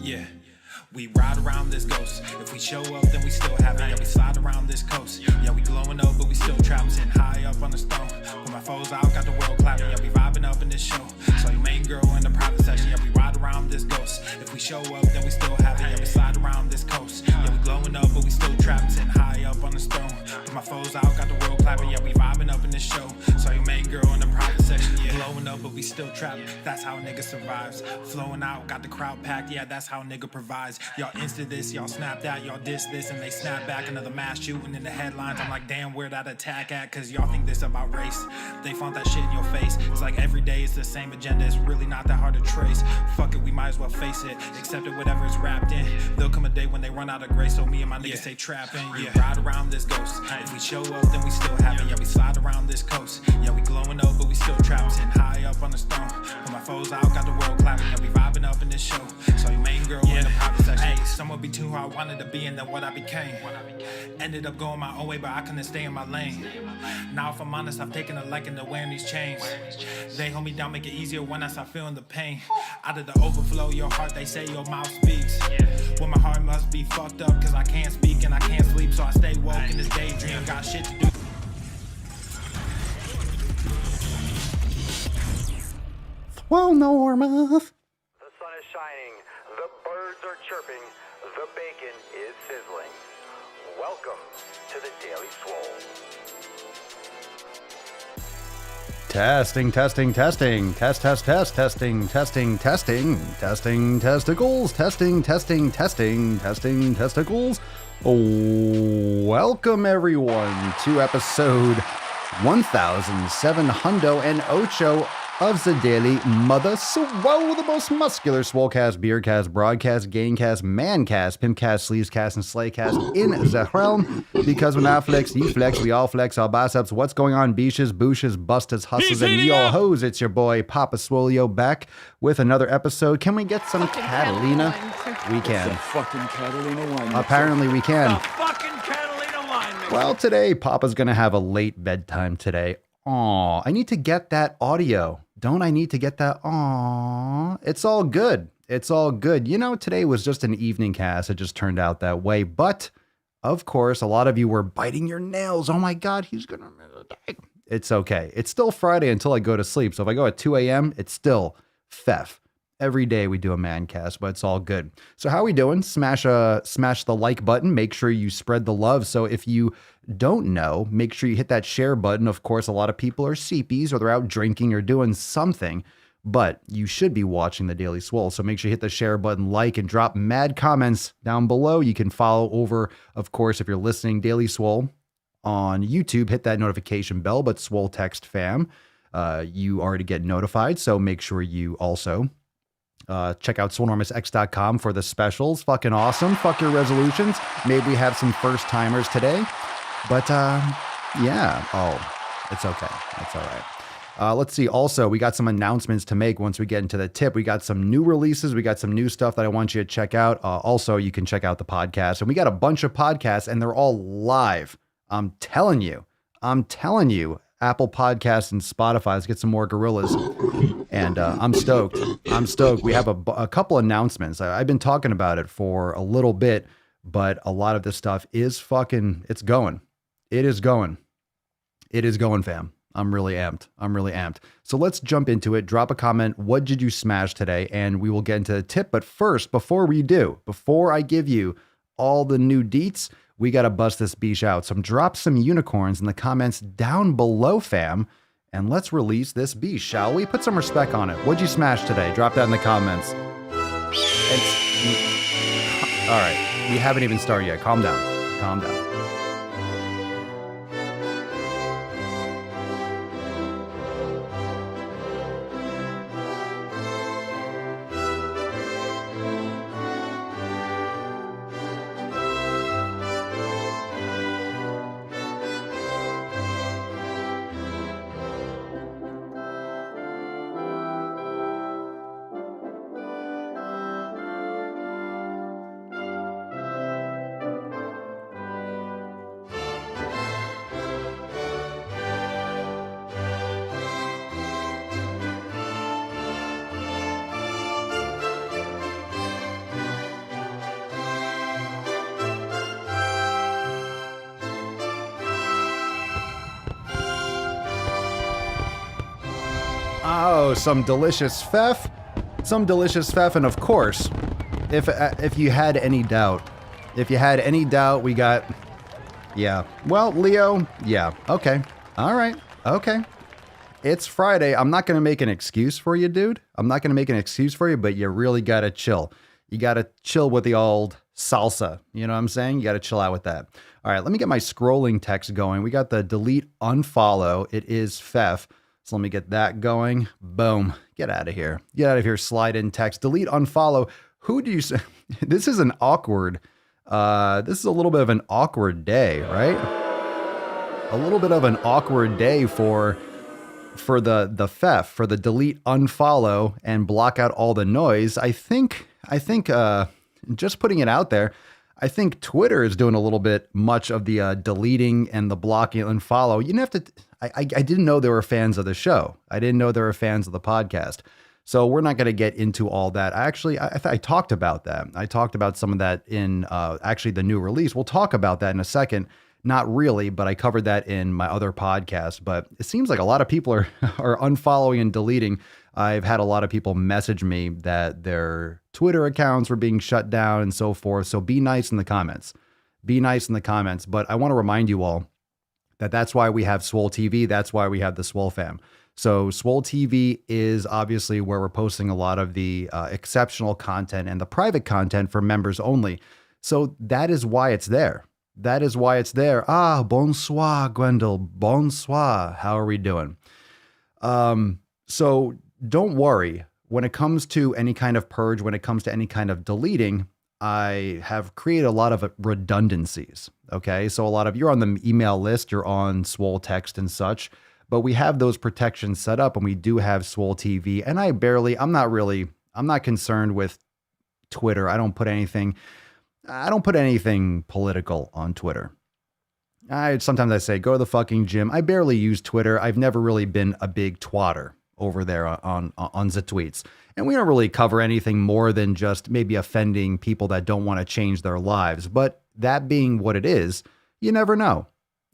Yeah. We ride around this ghost. If we show up, then we still have it. Yeah, we slide around this coast. Yeah, we glowing up, but we still trapped. Sitting high up on the stone. Put my foes out, got the world clapping. Yeah, we vibing up in this show. So your main girl in the private section. Yeah, we ride around this ghost. If we show up, then we still have it. Yeah, we slide around this coast. Yeah, we glowing up, but we still trapped. Sitting high up on the stone. Put my foes out, got the world clapping. Yeah, we vibing up in this show. So your main girl in the private section. Yeah, glowing up, but we still trapped. That's how a nigga survives. Flowing out, got the crowd packed. Yeah, that's how a nigga provides. Y'all insta this, y'all snap that, y'all diss this, and they snap back. Another mass shooting in the headlines. I'm like, damn, where that attack at? Cause y'all think this about race. They font that shit in your face. It's like every day it's the same agenda. It's really not that hard to trace. Fuck it, we might as well face it. Accept it, whatever it's wrapped in. There'll come a day when they run out of grace. So me and my niggas stay trapping. Yeah, ride around this ghost. If we show up, then we still have it. Yeah, we slide around this coast. Yeah, we glowing up, but we still trapped. Sitting high up on the stone. Put my foes out, got the world clapping. Yeah, we vibing up in this show. So your main girl in the private section. Hey, someone be too who I wanted to be and then what I became. Ended up going my own way, but I couldn't stay in my lane. Now if I'm honest, I've taken a liking to wearing these chains. They hold me down, make it easier when I start feeling the pain. Out of the overflow, your heart, they say your mouth speaks. Well, my heart must be fucked up, cause I can't speak and I can't sleep. So I stay woke in this daydream, got shit to do. Swolenormous. The sun is shining, the birds are chirping, the bacon is sizzling. Welcome to the Daily Swole. Testing, testing, testing, testing, testicles, testing, testicles. Welcome everyone to episode 1708 of the Daily Mother Swole, the most muscular swolecast, beercast, broadcast, gaincast, mancast, pimpcast, sleevescast, and slaycast in the realm. Because when I flex, you flex, we all flex our biceps. What's going on, beaches, booshes, busters, hustles, and yo hoes? It's your boy Papa Swolio back with another episode. Can we get some Catalina? We can. Fucking Catalina wine. Apparently we can. The fucking Catalina wine. Well, today Papa's gonna have a late bedtime today. Aw, I need to get that audio. Don't I need to get that? Aw, it's all good. It's all good. You know, today was just an evening cast. It just turned out that way. But, of course, a lot of you were biting your nails. Oh my God, he's going to die. It's okay. It's still Friday until I go to sleep. So if I go at 2 a.m., it's still FEF. Every day we do a man cast, but it's all good. So how are we doing? Smash the like button. Make sure you spread the love. So if you don't know, make sure you hit that share button. Of course, a lot of people are CPs or they're out drinking or doing something, but you should be watching the Daily Swole. So make sure you hit the share button, like, and drop mad comments down below. You can follow over, of course, if you're listening, Daily Swole on YouTube, hit that notification bell, but Swole Text Fam, you already get notified. So make sure you also check out Swolenormousx.com for the specials. Fucking awesome. Fuck your resolutions. Maybe we have some first timers today. But yeah. Oh, it's okay. That's all right. Let's see. Also, we got some announcements to make once we get into the tip. We got some new releases. We got some new stuff that I want you to check out. Also, you can check out the podcast. And we got a bunch of podcasts and they're all live. I'm telling you. Apple Podcasts and Spotify. Let's get some more gorillas. And I'm stoked. We have a couple announcements. I've been talking about it for a little bit, but a lot of this stuff is it's going. It is going, fam. I'm really amped. So let's jump into it. Drop a comment. What did you smash today? And we will get into the tip. But first, before I give you all the new deets, we got to bust this beach out. So drop some unicorns in the comments down below, fam. And let's release this beach, shall we? Put some respect on it. What'd you smash today? Drop that in the comments. All right. We haven't even started yet. Calm down. Oh, some delicious FEF. Some delicious FEF. And of course, if you had any doubt, we got... Yeah. Well, Leo, yeah. Okay. All right. Okay. It's Friday. I'm not going to make an excuse for you, dude. I'm not going to make an excuse for you, but you really got to chill. You got to chill with the old salsa. You know what I'm saying? You got to chill out with that. All right. Let me get my scrolling text going. We got the delete, unfollow. It is FEF. So let me get that going. Boom. Get out of here. Get out of here. Slide in text. Delete, unfollow. Who do you say? This is an awkward... this is a little bit of an awkward day, right? A little bit of an awkward day for the FEF, for the delete, unfollow, and block out all the noise. I think, just putting it out there, I think Twitter is doing a little bit much of the deleting and the blocking and unfollow. You have to, I didn't know there were fans of the show. I didn't know there were fans of the podcast. So we're not going to get into all that. I talked about that. I talked about some of that in actually the new release. We'll talk about that in a second. Not really, but I covered that in my other podcast. But it seems like a lot of people are unfollowing and deleting. I've had a lot of people message me that their Twitter accounts were being shut down and so forth. So be nice in the comments. Be nice in the comments. But I want to remind you all that that's why we have Swole TV. That's why we have the Swole fam. So Swole TV is obviously where we're posting a lot of the exceptional content and the private content for members only. So that is why it's there. That is why it's there. Ah, bonsoir, Gwendol. Bonsoir. How are we doing? So don't worry. When it comes to any kind of purge, when it comes to any kind of deleting, I have created a lot of redundancies. Okay. So a lot of you're on the email list, you're on Swole text and such. But we have those protections set up and we do have Swole TV. And I'm not concerned with Twitter. I don't put anything political on Twitter. Sometimes I say, go to the fucking gym. I barely use Twitter. I've never really been a big twatter over there on the tweets. And we don't really cover anything more than just maybe offending people that don't want to change their lives. But that being what it is, you never know.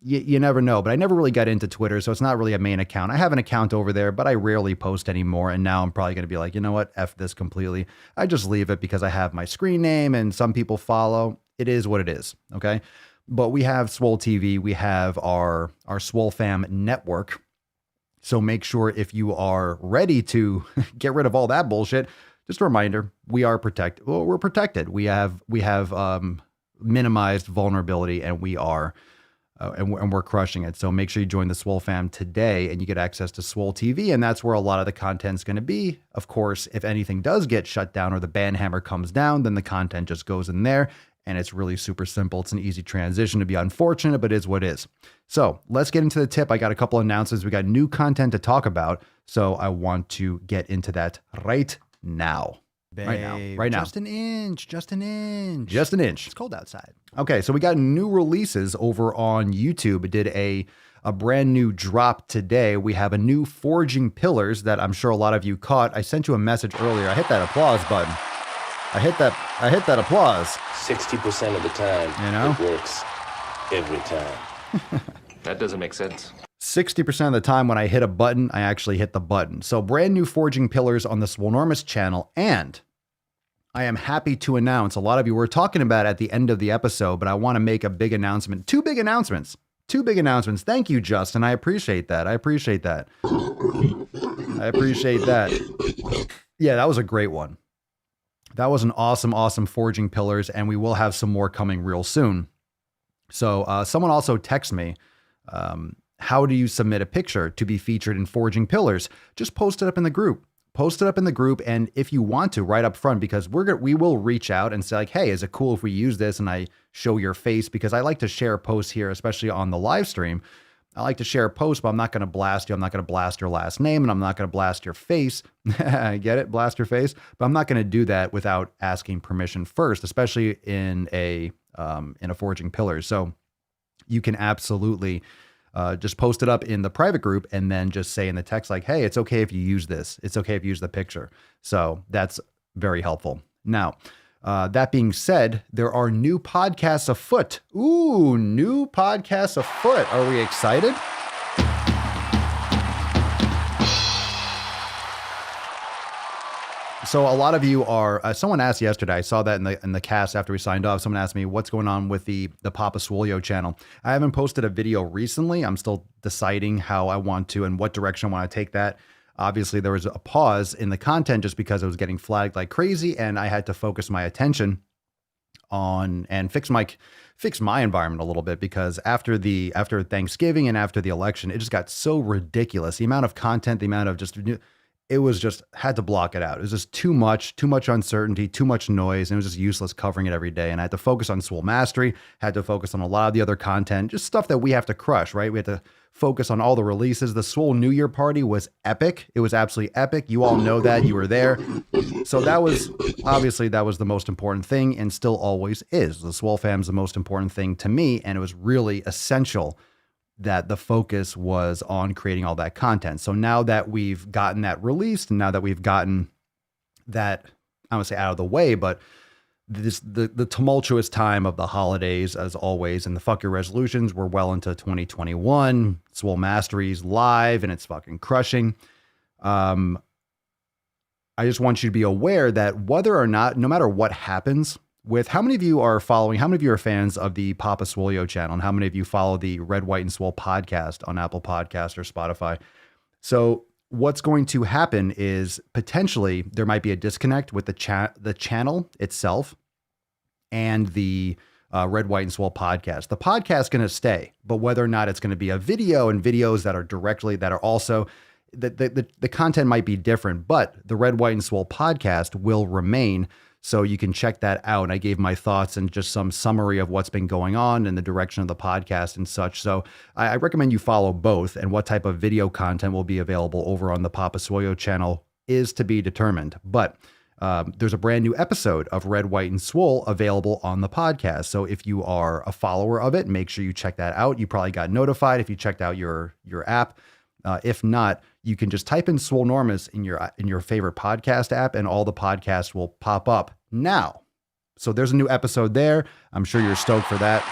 You never know, but I never really got into Twitter, so it's not really a main account. I have an account over there, but I rarely post anymore, and now I'm probably going to be like, you know what, F this completely. I just leave it because I have my screen name, and some people follow. It is what it is, okay? But we have Swole TV. We have our Swole Fam network, so make sure if you are ready to get rid of all that bullshit, just a reminder, we are protected. Well, we're protected. We have minimized vulnerability, and we are... and we're crushing it. So make sure you join the Swole fam today and you get access to Swole TV. And that's where a lot of the content's going to be. Of course, if anything does get shut down or the ban hammer comes down, then the content just goes in there. And it's really super simple. It's an easy transition to be unfortunate, but it is what it is. So let's get into the tip. I got a couple of announcements. We got new content to talk about. So I want to get into that right now. Babe, Right now. Just an inch. Just an inch. It's cold outside. Okay, so we got new releases over on YouTube. It did a brand new drop today. We have a new Forging Pillars that I'm sure a lot of you caught. I sent you a message earlier. I hit that applause button. I hit that applause. 60% of the time, You know? it works every time. That doesn't make sense. 60% of the time when I hit a button, I actually hit the button. So brand new Forging Pillars on the Swolenormous channel. And I am happy to announce, a lot of you were talking about at the end of the episode, but I want to make a big announcement. Two big announcements. Thank you, Justin. I appreciate that. Yeah, that was a great one. That was an awesome Forging Pillars, and we will have some more coming real soon. So someone also texted me, how do you submit a picture to be featured in Forging Pillars? Just post it up in the group. And if you want to, right up front, because we will reach out and say like, hey, is it cool if we use this and I show your face? Because I like to share posts here, especially on the live stream. I like to share a post, but I'm not going to blast you. I'm not going to blast your last name, and I'm not going to blast your face. Get it? Blast your face. But I'm not going to do that without asking permission first, especially in a Forging Pillars. So you can absolutely just post it up in the private group and then just say in the text like, hey, it's okay if you use this. It's okay if you use the picture. So that's very helpful. Now, that being said, there are new podcasts afoot. Ooh, new podcasts afoot. Are we excited? So a lot of you are, someone asked yesterday, I saw that in the cast after we signed off, someone asked me what's going on with the Papa Swolio channel. I haven't posted a video recently. I'm still deciding how I want to and what direction I want to take that. Obviously, there was a pause in the content just because it was getting flagged like crazy, and I had to focus my attention on and fix my environment a little bit, because after Thanksgiving and after the election, it just got so ridiculous. The amount of content, the amount of it was just, had to block it out. It was just too much uncertainty, too much noise, and it was just useless covering it every day. And I had to focus on Swole Mastery, had to focus on a lot of the other content, just stuff that we have to crush, right? We had to focus on all the releases. The Swole New Year party was epic. It was absolutely epic. You all know that. You were there. So that was the most important thing, and still always is. The Swole fam's the most important thing to me, and it was really essential that the focus was on creating all that content. So now that we've gotten that released, and now that we've gotten that, I would say, out of the way, but the tumultuous time of the holidays, as always, and the fuck your resolutions, we're well into 2021. Swole Mastery's live and it's fucking crushing. I just want you to be aware that whether or not, no matter what happens, with how many of you are fans of the Papa Swolio channel, and how many of you follow the Red, White, and Swole podcast on Apple Podcast or Spotify. So what's going to happen is potentially there might be a disconnect with the channel itself and the Red, White, and Swole podcast. The podcast is going to stay, but whether or not it's going to be a video and videos that are also, the content might be different, but the Red, White, and Swole podcast will remain. So you can check that out. I gave my thoughts and just some summary of what's been going on and the direction of the podcast and such. So I recommend you follow both, and what type of video content will be available over on the Papa Swolio channel is to be determined. But there's a brand new episode of Red, White, and Swole available on the podcast. So if you are a follower of it, make sure you check that out. You probably got notified if you checked out your app. If not, you can just type in Swolenormous in your favorite podcast app, and all the podcasts will pop up now. So there's a new episode there. I'm sure you're stoked for that.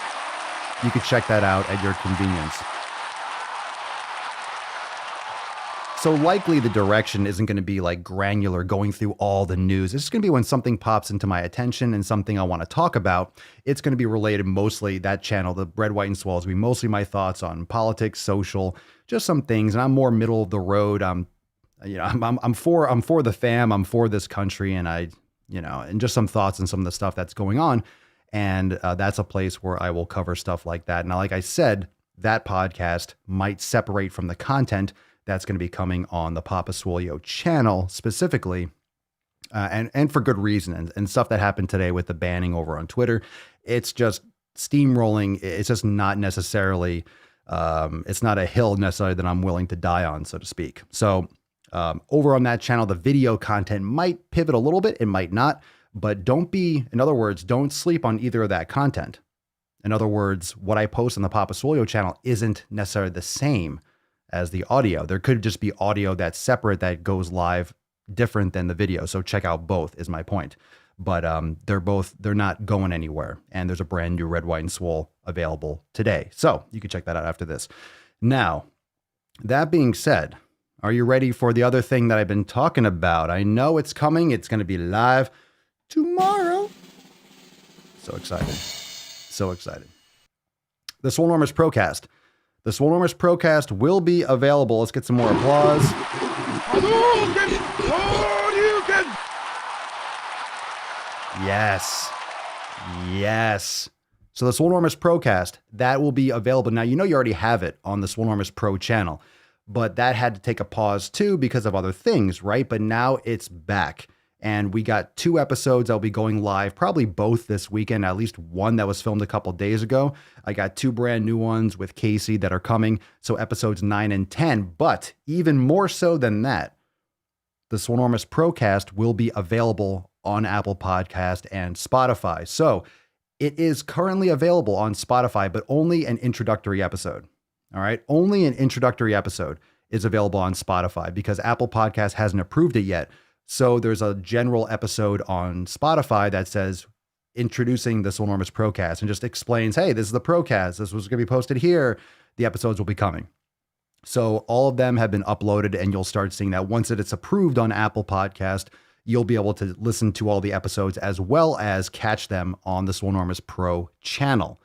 You can check that out at your convenience. So likely the direction isn't going to be like granular going through all the news. It's going to be when something pops into my attention and something I want to talk about. It's going to be related mostly, that channel, the Red, White, and Swole, will be mostly my thoughts on politics, social, just some things. And I'm more middle of the road. I'm for the fam. I'm for this country, and and just some thoughts on some of the stuff that's going on. And that's a place where I will cover stuff like that. Now, like I said, that podcast might separate from the content that's going to be coming on the Papa Swolio channel specifically, and for good reason, and stuff that happened today with the banning over on Twitter. It's just steamrolling. It's just not necessarily, it's not a hill necessarily that I'm willing to die on, so to speak. So over on that channel, the video content might pivot a little bit. It might not, but in other words, don't sleep on either of that content. In other words, what I post on the Papa Swolio channel isn't necessarily the same as the audio. There could just be audio that's separate that goes live different than the video. So check out both is my point. But they're not going anywhere. And there's a brand new Red, White, and Swole available today. So you can check that out after this. Now, that being said, are you ready for the other thing that I've been talking about? I know it's coming. It's going to be live tomorrow. So excited. So excited. The Swolenormous Procast. The Swolenormous Procast will be available. Let's get some more applause. Yes. Yes. So the Swolenormous Procast, that will be available. Now, you already have it on the Swolenormous Pro channel, but that had to take a pause too because of other things, right? But now it's back. And we got 2 episodes that'll be going live, probably both this weekend, at least one that was filmed a couple days ago. I got 2 brand new ones with Casey that are coming. So episodes 9 and 10, but even more so than that, the Swolenormous Procast will be available on Apple Podcast and Spotify. So it is currently available on Spotify, but only an introductory episode. All right. Only an introductory episode is available on Spotify because Apple Podcast hasn't approved it yet. So there's a general episode on Spotify that says introducing the Swolenormous Procast and just explains, hey, this is the Procast. This was going to be posted here. The episodes will be coming. So all of them have been uploaded, and you'll start seeing that once it's approved on Apple Podcast, you'll be able to listen to all the episodes as well as catch them on the Swolenormous Pro channel.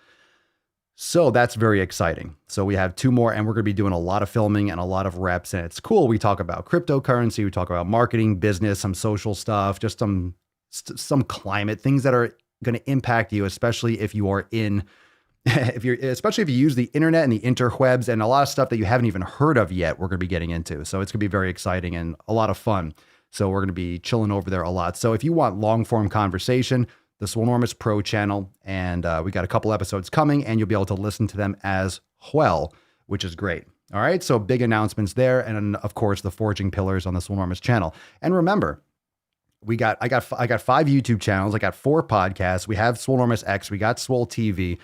So that's very exciting. So we have 2 more, and we're going to be doing a lot of filming and a lot of reps, and it's cool. We talk about cryptocurrency, we talk about marketing, business, some social stuff, just some climate things that are going to impact you, especially if you are in especially if you use the internet and the interwebs, and a lot of stuff that you haven't even heard of yet, we're going to be getting into. So it's going to be very exciting and a lot of fun. So we're going to be chilling over there a lot. So if you want long form conversation, the Swolenormous Pro channel, and we got a couple episodes coming, and you'll be able to listen to them as well, which is great. All right. So big announcements there. And of course, the Forging Pillars on the Swolenormous channel. And remember, I got 5 YouTube channels. I got 4 podcasts. We have Swolenormous X. We got Swole TV.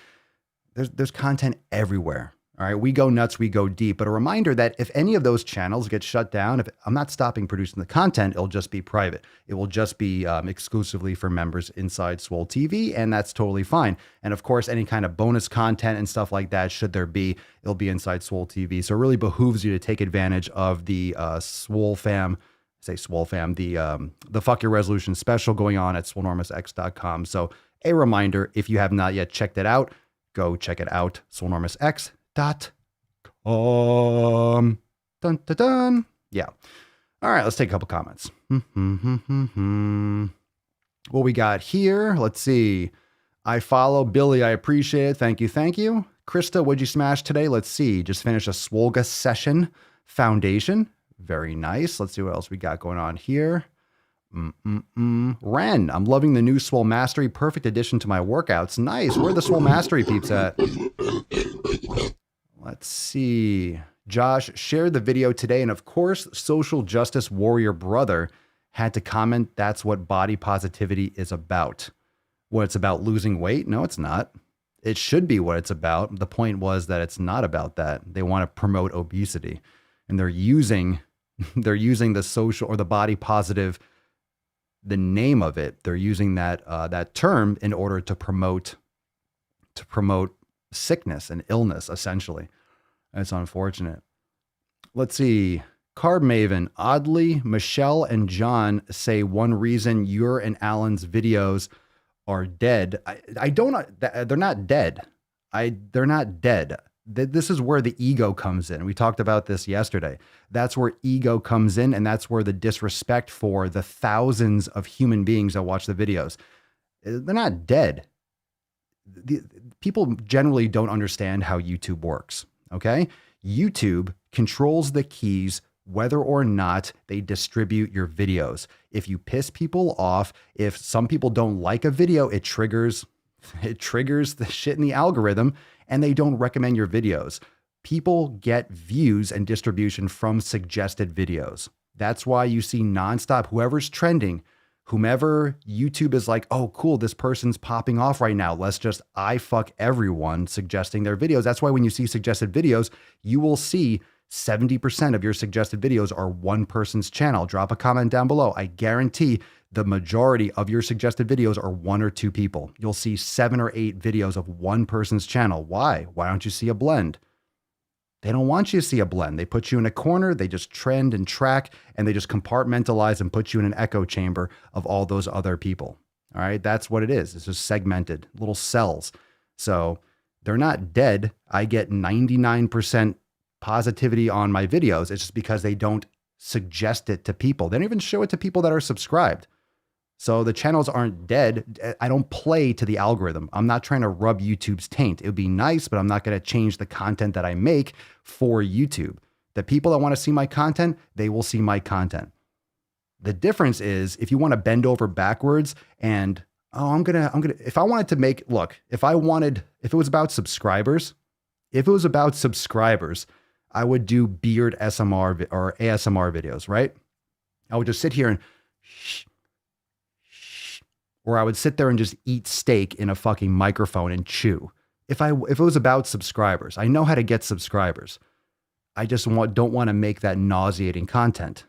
There's content everywhere. All right. We go nuts. We go deep. But a reminder that if any of those channels get shut down, if I'm not stopping producing the content, it'll just be private. It will just be exclusively for members inside Swole TV. And that's totally fine. And of course, any kind of bonus content and stuff like that, should there be, it'll be inside Swole TV. So it really behooves you to take advantage of the Swole fam, the Fuck Your Resolution special going on at swolenormousx.com. So a reminder, if you have not yet checked it out, go check it out, swolenormousx.com. Dun, dun, dun. Yeah. All right, let's take a couple comments. What we got here? Let's see. I follow Billy. I appreciate it. Thank you. Thank you. Krista, what'd you smash today? Let's see. Just finished a Swolga session foundation. Very nice. Let's see what else we got going on here. Ren, I'm loving the new Swole Mastery. Perfect addition to my workouts. Nice. Where are the Swole Mastery peeps at? Let's see. Josh shared the video today, and of course, social justice warrior brother had to comment that's what body positivity is about. What it's about losing weight? No, it's not. It should be what it's about. The point was that it's not about that. They want to promote obesity, and they're using the social or the body positive, the name of it. They're using that term in order to promote sickness and illness, essentially. It's unfortunate. Let's see. Carb Maven, oddly, Michelle and John say one reason your and Alan's videos are dead. I don't. They're not dead. They're not dead. This is where the ego comes in. We talked about this yesterday. That's where ego comes in, and that's where the disrespect for the thousands of human beings that watch the videos. They're not dead. People generally don't understand how YouTube works, okay? YouTube controls the keys whether or not they distribute your videos. If you piss people off, if some people don't like a video, it triggers the shit in the algorithm, and they don't recommend your videos. People get views and distribution from suggested videos. That's why you see nonstop, whoever's trending, whomever YouTube is like, oh, cool, this person's popping off right now. Let's just fuck everyone suggesting their videos. That's why when you see suggested videos, you will see 70% of your suggested videos are one person's channel. Drop a comment down below. I guarantee the majority of your suggested videos are 1 or 2 people. You'll see 7 or 8 videos of one person's channel. Why? Why don't you see a blend? They don't want you to see a blend. They put you in a corner, they just trend and track, and they just compartmentalize and put you in an echo chamber of all those other people. All right, that's what it is. It's just segmented, little cells. So they're not dead. I get 99% positivity on my videos. It's just because they don't suggest it to people. They don't even show it to people that are subscribed. So the channels aren't dead. I don't play to the algorithm. I'm not trying to rub YouTube's taint. It would be nice, but I'm not going to change the content that I make for YouTube. The people that want to see my content, they will see my content. The difference is if you want to bend over backwards and, if I wanted to make, look, if it was about subscribers, I would do beard SMR or ASMR videos, right? I would just sit here and or I would sit there and just eat steak in a fucking microphone and chew. If it was about subscribers, I know how to get subscribers. I just don't want to make that nauseating content.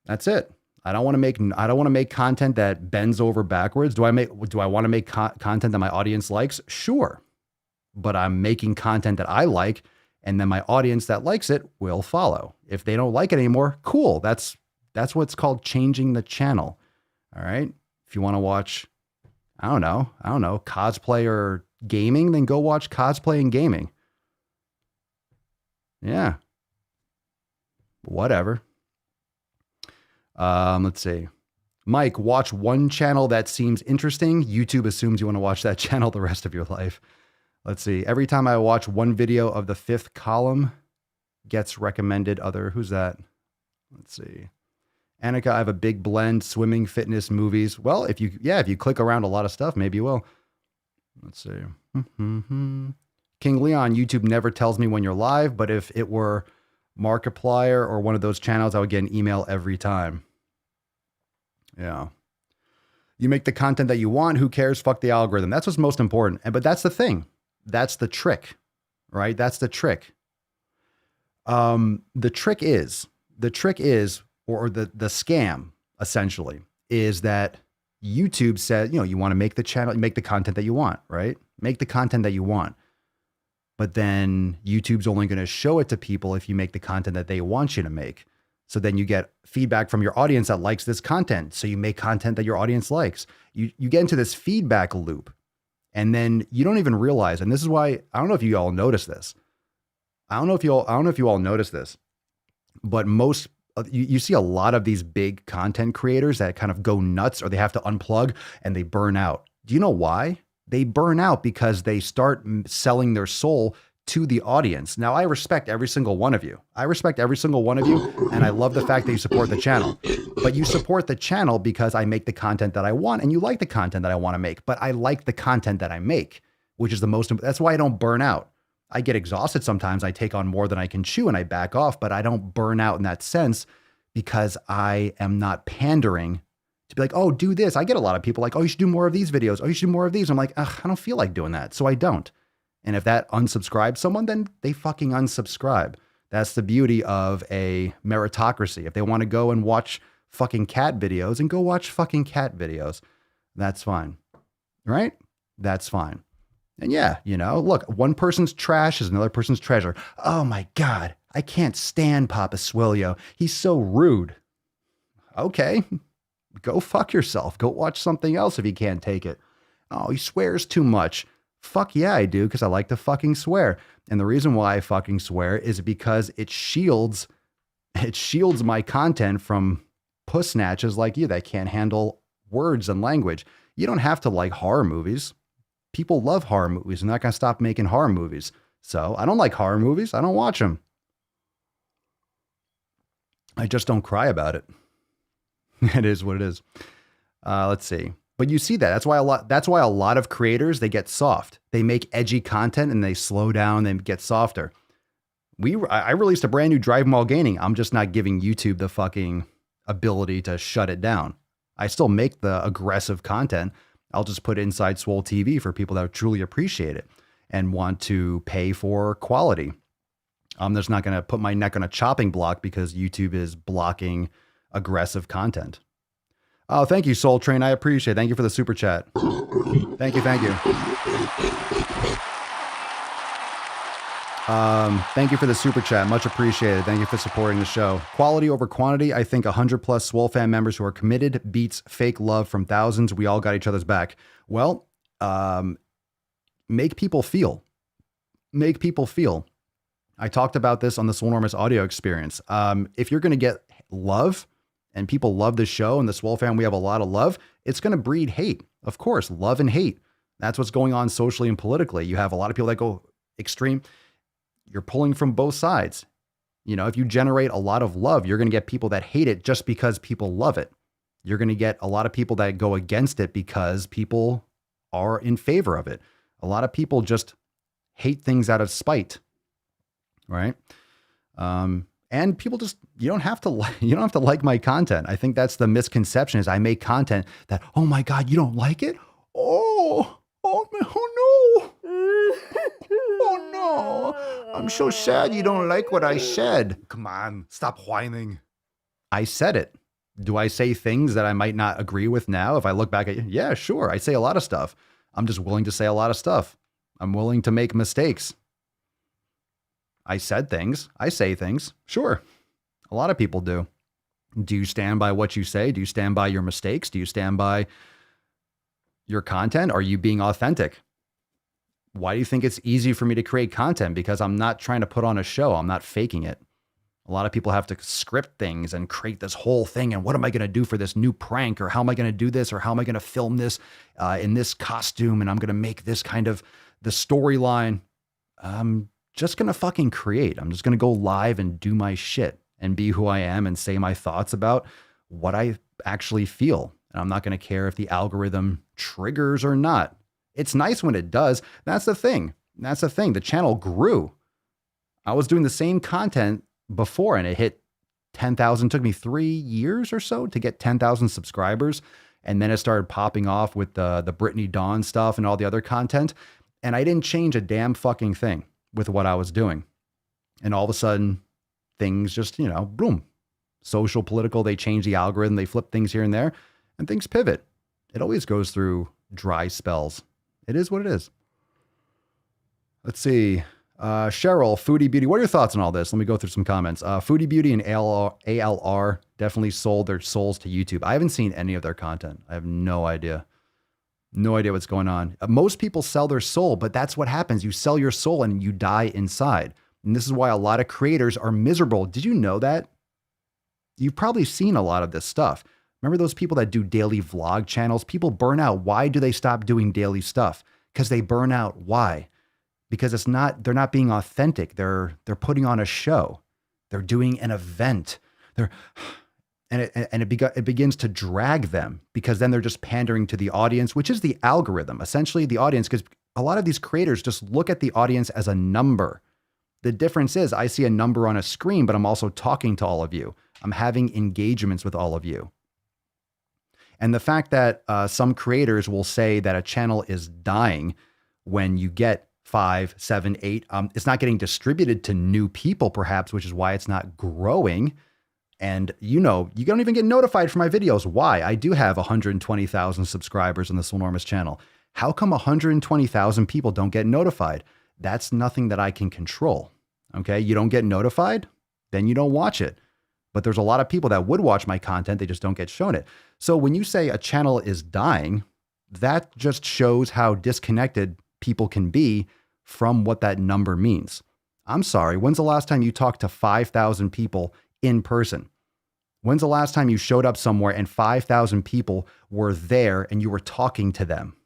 That's it. I don't want to make content that bends over backwards. Do I want to make content that my audience likes? Sure. But I'm making content that I like, And then my audience that likes it will follow. If they don't like it anymore, cool. That's what's called changing the channel. All right. If you want to watch, I don't know, cosplay or gaming, then go watch cosplay and gaming. Yeah. Whatever. Let's see. Mike, watch one channel that seems interesting. YouTube assumes you want to watch that channel the rest of your life. Let's see. Every time I watch one video of the fifth column gets recommended other. Who's that? Let's see. Annika, I have a big blend, swimming, fitness, movies. Well, if you click around a lot of stuff, maybe you will. Let's see. King Leon, YouTube never tells me when you're live, but if it were Markiplier or one of those channels, I would get an email every time. Yeah. You make the content that you want. Who cares? Fuck the algorithm. That's what's most important. But that's the thing. That's the trick, right? That's the trick. The trick is, or the scam essentially is that YouTube said, you want to make the channel, make the content that you want, right? Make the content that you want. But then YouTube's only going to show it to people if you make the content that they want you to make. So then you get feedback from your audience that likes this content. So you make content that your audience likes. You get into this feedback loop. And then you don't even realize, and this is why, I don't know if you all notice this. I don't know if you all notice this, but you see a lot of these big content creators that kind of go nuts or they have to unplug and they burn out. Do you know why? They burn out because they start selling their soul to the audience. Now, I respect every single one of you. And I love the fact that you support the channel. But you support the channel because I make the content that I want and you like the content that I want to make. But I like the content that I make, which is that's why I don't burn out. I get exhausted sometimes. I take on more than I can chew and I back off, but I don't burn out in that sense because I am not pandering to be like, oh, do this. I get a lot of people like, oh, you should do more of these videos. Oh, you should do more of these. I'm like, ugh, I don't feel like doing that. So I don't. And if that unsubscribes someone, then they fucking unsubscribe. That's the beauty of a meritocracy. If they want to go and watch fucking cat videos, and go watch fucking cat videos, that's fine. Right? That's fine. And yeah, look, one person's trash is another person's treasure. Oh my God, I can't stand Papa Swolio. He's so rude. Okay, go fuck yourself. Go watch something else if you can't take it. Oh, he swears too much. Fuck yeah, I do, because I like to fucking swear. And the reason why I fucking swear is because it shields my content from puss snatches like you that can't handle words and language. You don't have to like horror movies. People love horror movies. I'm not going to stop making horror movies. So I don't like horror movies. I don't watch them. I just don't cry about it. It is what it is. Let's see. But you see that. That's why a lot of creators, they get soft. They make edgy content and they slow down and get softer. I released a brand new Drive While Gaining. I'm just not giving YouTube the fucking ability to shut it down. I still make the aggressive content. I'll just put it inside Swole TV for people that truly appreciate it and want to pay for quality. I'm just not going to put my neck on a chopping block because YouTube is blocking aggressive content. Oh, thank you, Soul Train. I appreciate it. Thank you for the super chat. Thank you. Thank you for the super chat. Much appreciated. Thank you for supporting the show. Quality over quantity. I think 100 plus Swole fan members who are committed beats fake love from thousands. We all got each other's back. Well, make people feel. Make people feel. I talked about this on the Swolenormous audio experience. If you're going to get love, and people love the show and the Swole fan, we have a lot of love, it's going to breed hate. Of course, love and hate. That's what's going on socially and politically. You have a lot of people that go extreme. You're pulling from both sides. If you generate a lot of love, you're going to get people that hate it just because people love it. You're going to get a lot of people that go against it because people are in favor of it. A lot of people just hate things out of spite. Right? And people just, you don't have to like my content. I think that's the misconception is I make content that, oh my God, you don't like it? Oh no. Oh no. I'm so sad you don't like what I said. Come on, stop whining. I said it. Do I say things that I might not agree with now? If I look back at you, yeah, sure. I say a lot of stuff. I'm just willing to say a lot of stuff. I'm willing to make mistakes. I said things. I say things. Sure. A lot of people do. Do you stand by what you say? Do you stand by your mistakes? Do you stand by your content? Are you being authentic? Why do you think it's easy for me to create content? Because I'm not trying to put on a show. I'm not faking it. A lot of people have to script things and create this whole thing. And what am I going to do for this new prank? Or how am I going to do this? Or how am I going to film this in this costume? And I'm going to make this kind of the storyline. I'm just going to fucking create. I'm just going to go live and do my shit and be who I am and say my thoughts about what I actually feel. And I'm not going to care if the algorithm triggers or not. It's nice when it does. That's the thing. That's the thing. The channel grew. I was doing the same content before and it hit 10,000. It took me 3 years or so to get 10,000 subscribers. And then it started popping off with the Brittany Dawn stuff and all the other content. And I didn't change a damn fucking thing with what I was doing. And all of a sudden, things just, boom. Social, political, they change the algorithm, they flip things here and there, and things pivot. It always goes through dry spells. It is what it is. Let's see. Cheryl, Foodie Beauty. What are your thoughts on all this? Let me go through some comments. Foodie Beauty and ALR definitely sold their souls to YouTube. I haven't seen any of their content. I have no idea. No idea what's going on. Most people sell their soul, but that's what happens. You sell your soul and you die inside. And this is why a lot of creators are miserable. Did you know that? You've probably seen a lot of this stuff. Remember those people that do daily vlog channels? People burn out. Why do they stop doing daily stuff? Because they burn out. Why? Because they're not being authentic. They're putting on a show. They're doing an event. It begins to drag them because then they're just pandering to the audience, which is the algorithm, essentially the audience, because a lot of these creators just look at the audience as a number. The difference is I see a number on a screen, but I'm also talking to all of you. I'm having engagements with all of you. And the fact that some creators will say that a channel is dying when you get 5, 7, 8, it's not getting distributed to new people perhaps, which is why it's not growing. And you don't even get notified for my videos. Why? I do have 120,000 subscribers on the Swolenormous channel. How come 120,000 people don't get notified? That's nothing that I can control. Okay. You don't get notified, then you don't watch it. But there's a lot of people that would watch my content. They just don't get shown it. So when you say a channel is dying, that just shows how disconnected people can be from what that number means. I'm sorry. When's the last time you talked to 5,000 people in person? When's the last time you showed up somewhere and 5,000 people were there and you were talking to them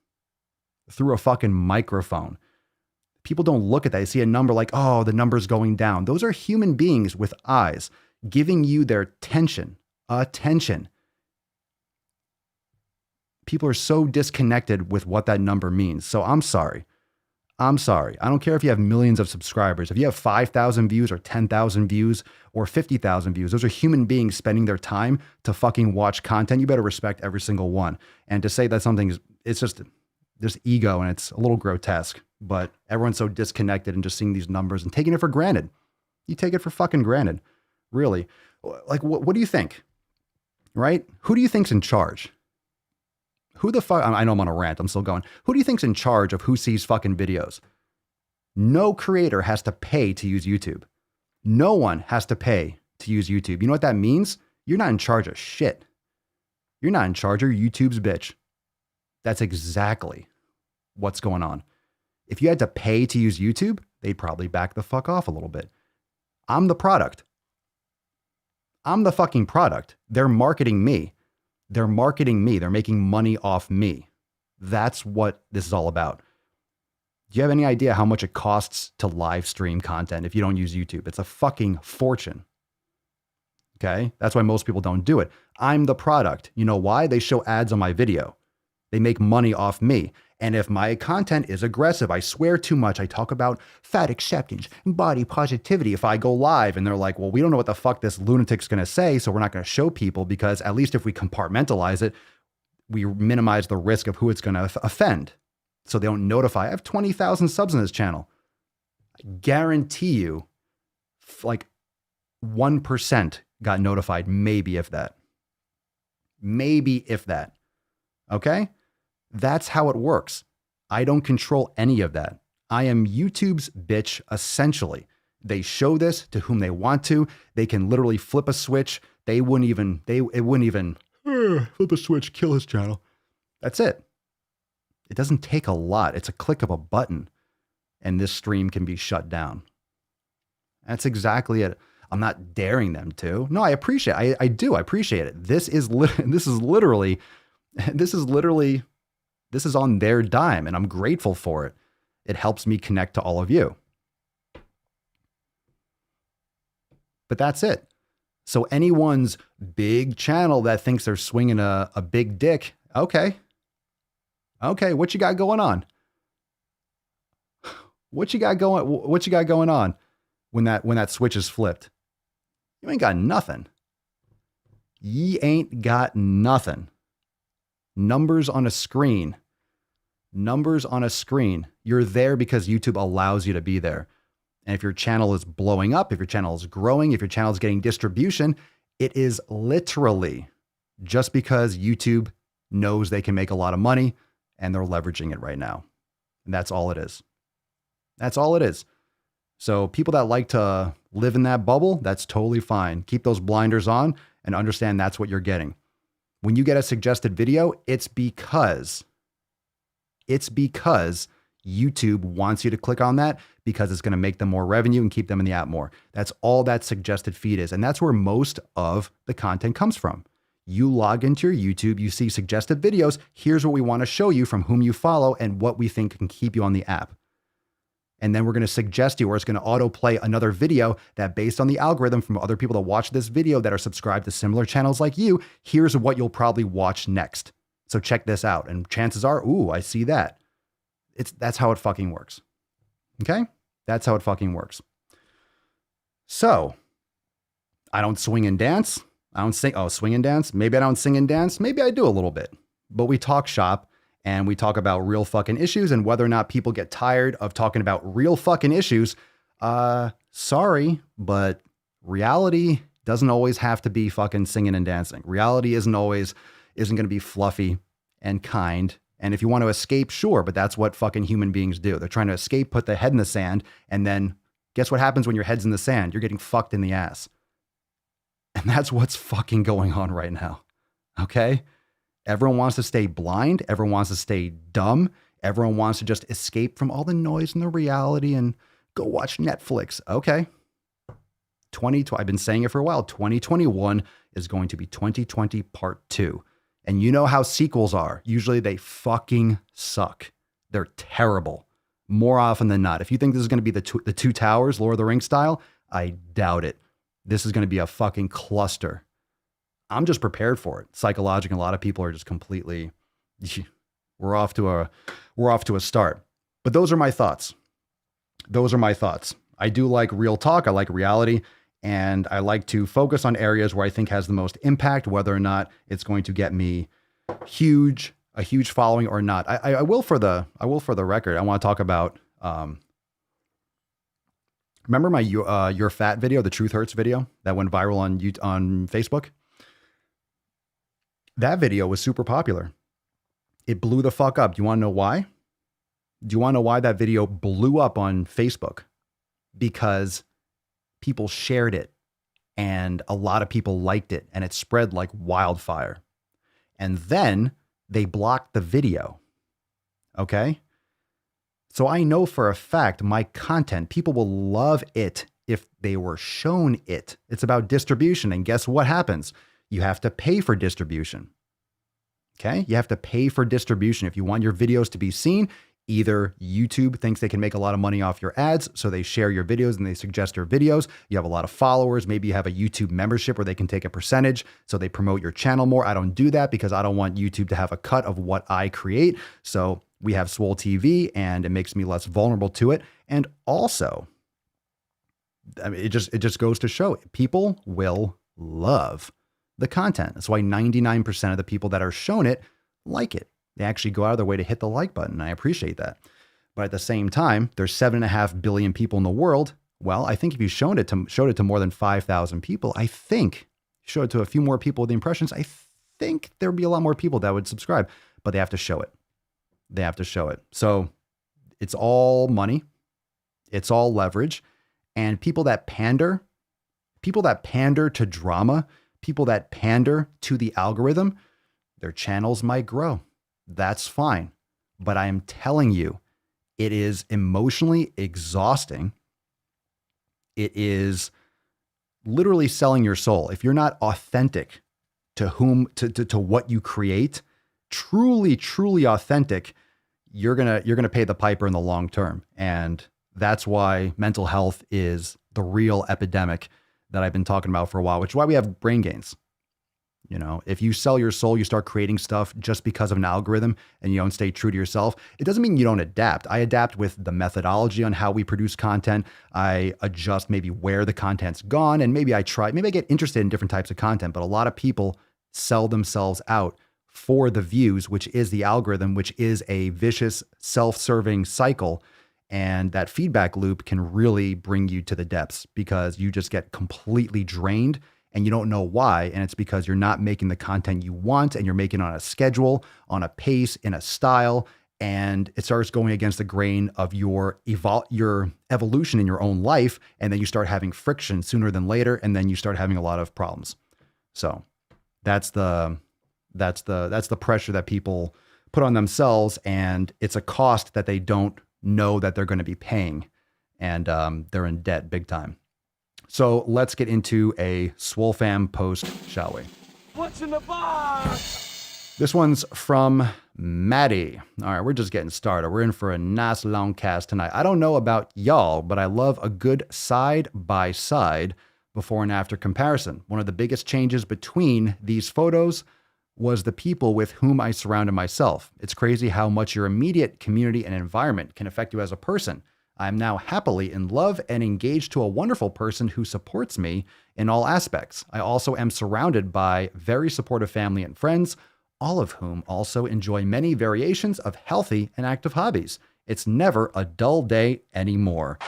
through a fucking microphone? People don't look at that. They see a number like, oh, the number's going down. Those are human beings with eyes giving you their attention. People are so disconnected with what that number means. So I'm sorry. I don't care if you have millions of subscribers. If you have 5,000 views or 10,000 views or 50,000 views, those are human beings spending their time to fucking watch content. You better respect every single one. And to say that it's just there's ego and it's a little grotesque, but everyone's so disconnected and just seeing these numbers and taking it for granted. You take it for fucking granted. Really. Like, what do you think? Right? Who do you think's in charge? Who the fuck? I know I'm on a rant. I'm still going. Who do you think's in charge of who sees fucking videos? No creator has to pay to use YouTube. No one has to pay to use YouTube. You know what that means? You're not in charge of shit. You're not in charge of YouTube's bitch. That's exactly what's going on. If you had to pay to use YouTube, they'd probably back the fuck off a little bit. I'm the product. I'm the fucking product. They're marketing me. They're marketing me. They're making money off me. That's what this is all about. Do you have any idea how much it costs to live stream content if you don't use YouTube? It's a fucking fortune. Okay? That's why most people don't do it. I'm the product. You know why? They show ads on my video. They make money off me. And if my content is aggressive, I swear too much, I talk about fat acceptance, body positivity. If I go live and they're like, well, we don't know what the fuck this lunatic's going to say, so we're not going to show people, because at least if we compartmentalize it, we minimize the risk of who it's going to offend. So they don't notify. I have 20,000 subs on this channel. I guarantee you, like 1% got notified, maybe if that. Maybe if that. Okay? That's how it works. I don't control any of that. I am YouTube's bitch, essentially. They show this to whom they want to. They can literally flip a switch. It wouldn't even flip a switch, kill his channel. That's it. It doesn't take a lot. It's a click of a button and this stream can be shut down. That's exactly it. I'm not daring them to. No, I appreciate it. I do. I appreciate it. This is literally on their dime and I'm grateful for it. It helps me connect to all of you. But that's it. So anyone's big channel that thinks they're swinging a big dick, okay. Okay, what you got going on? What you got going on when that switch is flipped? You ain't got nothing. Ye ain't got nothing. Numbers on a screen. Numbers on a screen. You're there because YouTube allows you to be there. And if your channel is blowing up, if your channel is growing, if your channel is getting distribution, it is literally just because YouTube knows they can make a lot of money and they're leveraging it right now. And that's all it is. That's all it is. So people that like to live in that bubble, that's totally fine. Keep those blinders on and understand that's what you're getting. When you get a suggested video, it's because YouTube wants you to click on that because it's going to make them more revenue and keep them in the app more. That's all that suggested feed is. And that's where most of the content comes from. You log into your YouTube, you see suggested videos. Here's what we want to show you from whom you follow and what we think can keep you on the app. And then we're going to suggest you, or it's going to autoplay another video that based on the algorithm from other people that watch this video that are subscribed to similar channels like you, here's what you'll probably watch next. So check this out. And chances are, ooh, I see that. That's how it fucking works. Okay? That's how it fucking works. So I don't swing and dance. I don't sing. Oh, swing and dance. Maybe I don't sing and dance. Maybe I do a little bit, but we talk shop and we talk about real fucking issues and whether or not people get tired of talking about real fucking issues. Sorry, but reality doesn't always have to be fucking singing and dancing. Reality isn't going to be fluffy and kind. And if you want to escape, sure, but that's what fucking human beings do. They're trying to escape, put their head in the sand, and then guess what happens when your head's in the sand? You're getting fucked in the ass. And that's what's fucking going on right now. Okay? Everyone wants to stay blind. Everyone wants to stay dumb. Everyone wants to just escape from all the noise and the reality and go watch Netflix. Okay. I've been saying it for a while. 2021 is going to be 2020 part 2. And you know how sequels are. Usually they fucking suck. They're terrible. More often than not. If you think this is going to be the Two Towers, Lord of the Rings style, I doubt it. This is going to be a fucking cluster. I'm just prepared for it. Psychologically, a lot of people are just completely, we're off to a start. But those are my thoughts. I do like real talk. I like reality. And I like to focus on areas where I think has the most impact, whether or not it's going to get me a huge following or not. I will for the record. I want to talk about, remember my You're Fat video, the Truth Hurts video that went viral on Facebook? That video was super popular. It blew the fuck up. Do you want to know why? Do you want to know why that video blew up on Facebook? Because people shared it and a lot of people liked it and it spread like wildfire. And then they blocked the video. Okay? So I know for a fact my content, people will love it if they were shown it. It's about distribution. And guess what happens? You have to pay for distribution. Okay? You have to pay for distribution. If you want your videos to be seen, either YouTube thinks they can make a lot of money off your ads, so they share your videos and they suggest your videos. You have a lot of followers. Maybe you have a YouTube membership where they can take a percentage, so they promote your channel more. I don't do that because I don't want YouTube to have a cut of what I create. So we have Swole TV and it makes me less vulnerable to it. And also, I mean, it just goes to show people will love the content. That's why 99% of the people that are shown it like it. They actually go out of their way to hit the like button. I appreciate that. But at the same time, there's 7.5 billion people in the world. Well, I think if you showed it to more than 5,000 people, I think showed it to a few more people with the impressions, I think there'd be a lot more people that would subscribe, but they have to show it. They have to show it. So it's all money. It's all leverage. And people that pander to drama, people that pander to the algorithm, their channels might grow. That's fine. But I am telling you, it is emotionally exhausting. It is literally selling your soul. If you're not authentic to what you create, truly, truly authentic, you're gonna pay the piper in the long term. And that's why mental health is the real epidemic that I've been talking about for a while, which is why we have brain gains. You know, if you sell your soul, you start creating stuff just because of an algorithm and you don't stay true to yourself, it doesn't mean you don't adapt. I adapt with the methodology on how we produce content. I adjust maybe where the content's gone, and maybe I get interested in different types of content, but a lot of people sell themselves out for the views, which is the algorithm, which is a vicious self-serving cycle. And that feedback loop can really bring you to the depths because you just get completely drained and you don't know why. And it's because you're not making the content you want, and you're making it on a schedule, on a pace, in a style. And it starts going against the grain of your evolution in your own life. And then you start having friction sooner than later. And then you start having a lot of problems. So that's the pressure that people put on themselves. And it's a cost that they don't know that they're going to be paying. And they're in debt big time. So let's get into a Swole fam post, shall we? What's in the box? This one's from Maddie. All right, we're just getting started. We're in for a nice long cast tonight. I don't know about y'all, but I love a good side-by-side before and after comparison. One of the biggest changes between these photos was the people with whom I surrounded myself. It's crazy how much your immediate community and environment can affect you as a person. I am now happily in love and engaged to a wonderful person who supports me in all aspects. I also am surrounded by very supportive family and friends, all of whom also enjoy many variations of healthy and active hobbies. It's never a dull day anymore.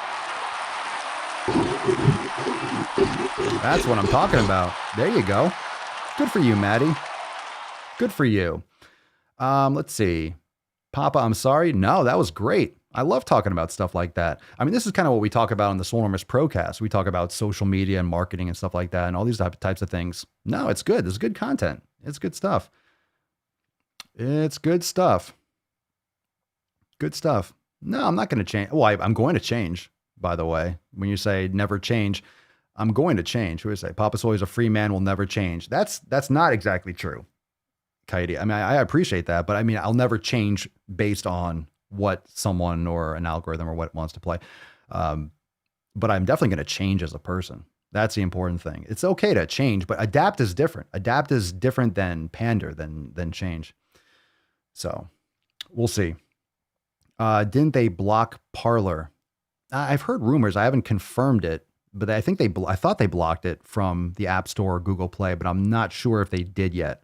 That's what I'm talking about. There you go. Good for you, Maddie. Good for you. Let's see. Papa, I'm sorry. No, that was great. I love talking about stuff like that. I mean, this is kind of what we talk about on the Swolenormous Procast. We talk about social media and marketing and stuff like that and all these types of things. No, it's good. This is good content. It's good stuff. It's good stuff. Good stuff. No, I'm not going to change. Well, I'm going to change, by the way. When you say never change, I'm going to change. Who would say Papa Swole is a free man, will never change? That's not exactly true, Katie. I mean, I appreciate that, but I mean, I'll never change based on what someone or an algorithm or what it wants to play. But I'm definitely going to change as a person. That's the important thing. It's okay to change, but adapt is different. Adapt is different than pander, than change. So we'll see. Didn't they block Parler? I've heard rumors. I haven't confirmed it, but I think I thought they blocked it from the App Store or Google Play, but I'm not sure if they did yet.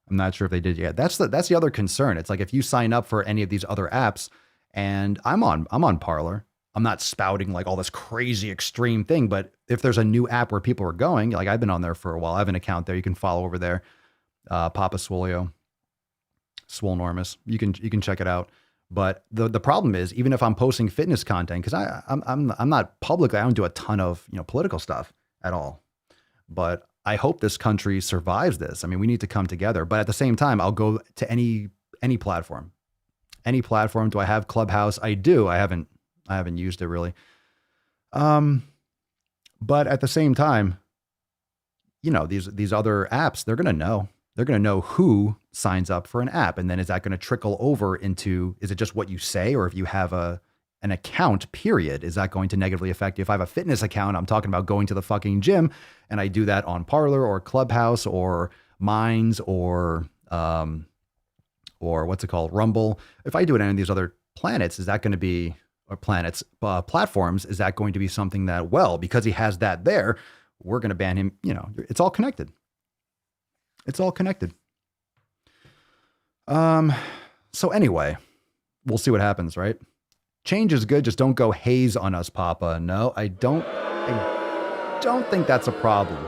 That's the other concern. It's like if you sign up for any of these other apps, and I'm on Parler, I'm not spouting like all this crazy extreme thing, but if there's a new app where people are going, like I've been on there for a while, I have an account there. You can follow over there. Papa Swolio, Swolenormous. You can check it out. But the problem is, even if I'm posting fitness content, because I'm not public, I don't do a ton of political stuff at all. But I hope this country survives this. I mean, we need to come together. But at the same time, I'll go to any platform. Any platform. Do I have Clubhouse? I do. I haven't used it really. But at the same time, these other apps, they're gonna know. They're gonna know who signs up for an app, and then is that going to trickle over into? Is it just what you say, or if you have an account, period, is that going to negatively affect you? If I have a fitness account, I'm talking about going to the fucking gym, and I do that on Parler or Clubhouse or Minds or what's it called, Rumble. If I do it on any of these other planets, is that going to be, or planets, platforms, is that going to be something that, well, because he has that there, we're going to ban him? It's all connected. It's all connected. So anyway, we'll see what happens, right? Change is good. Just don't go haze on us, Papa. No, I don't think that's a problem.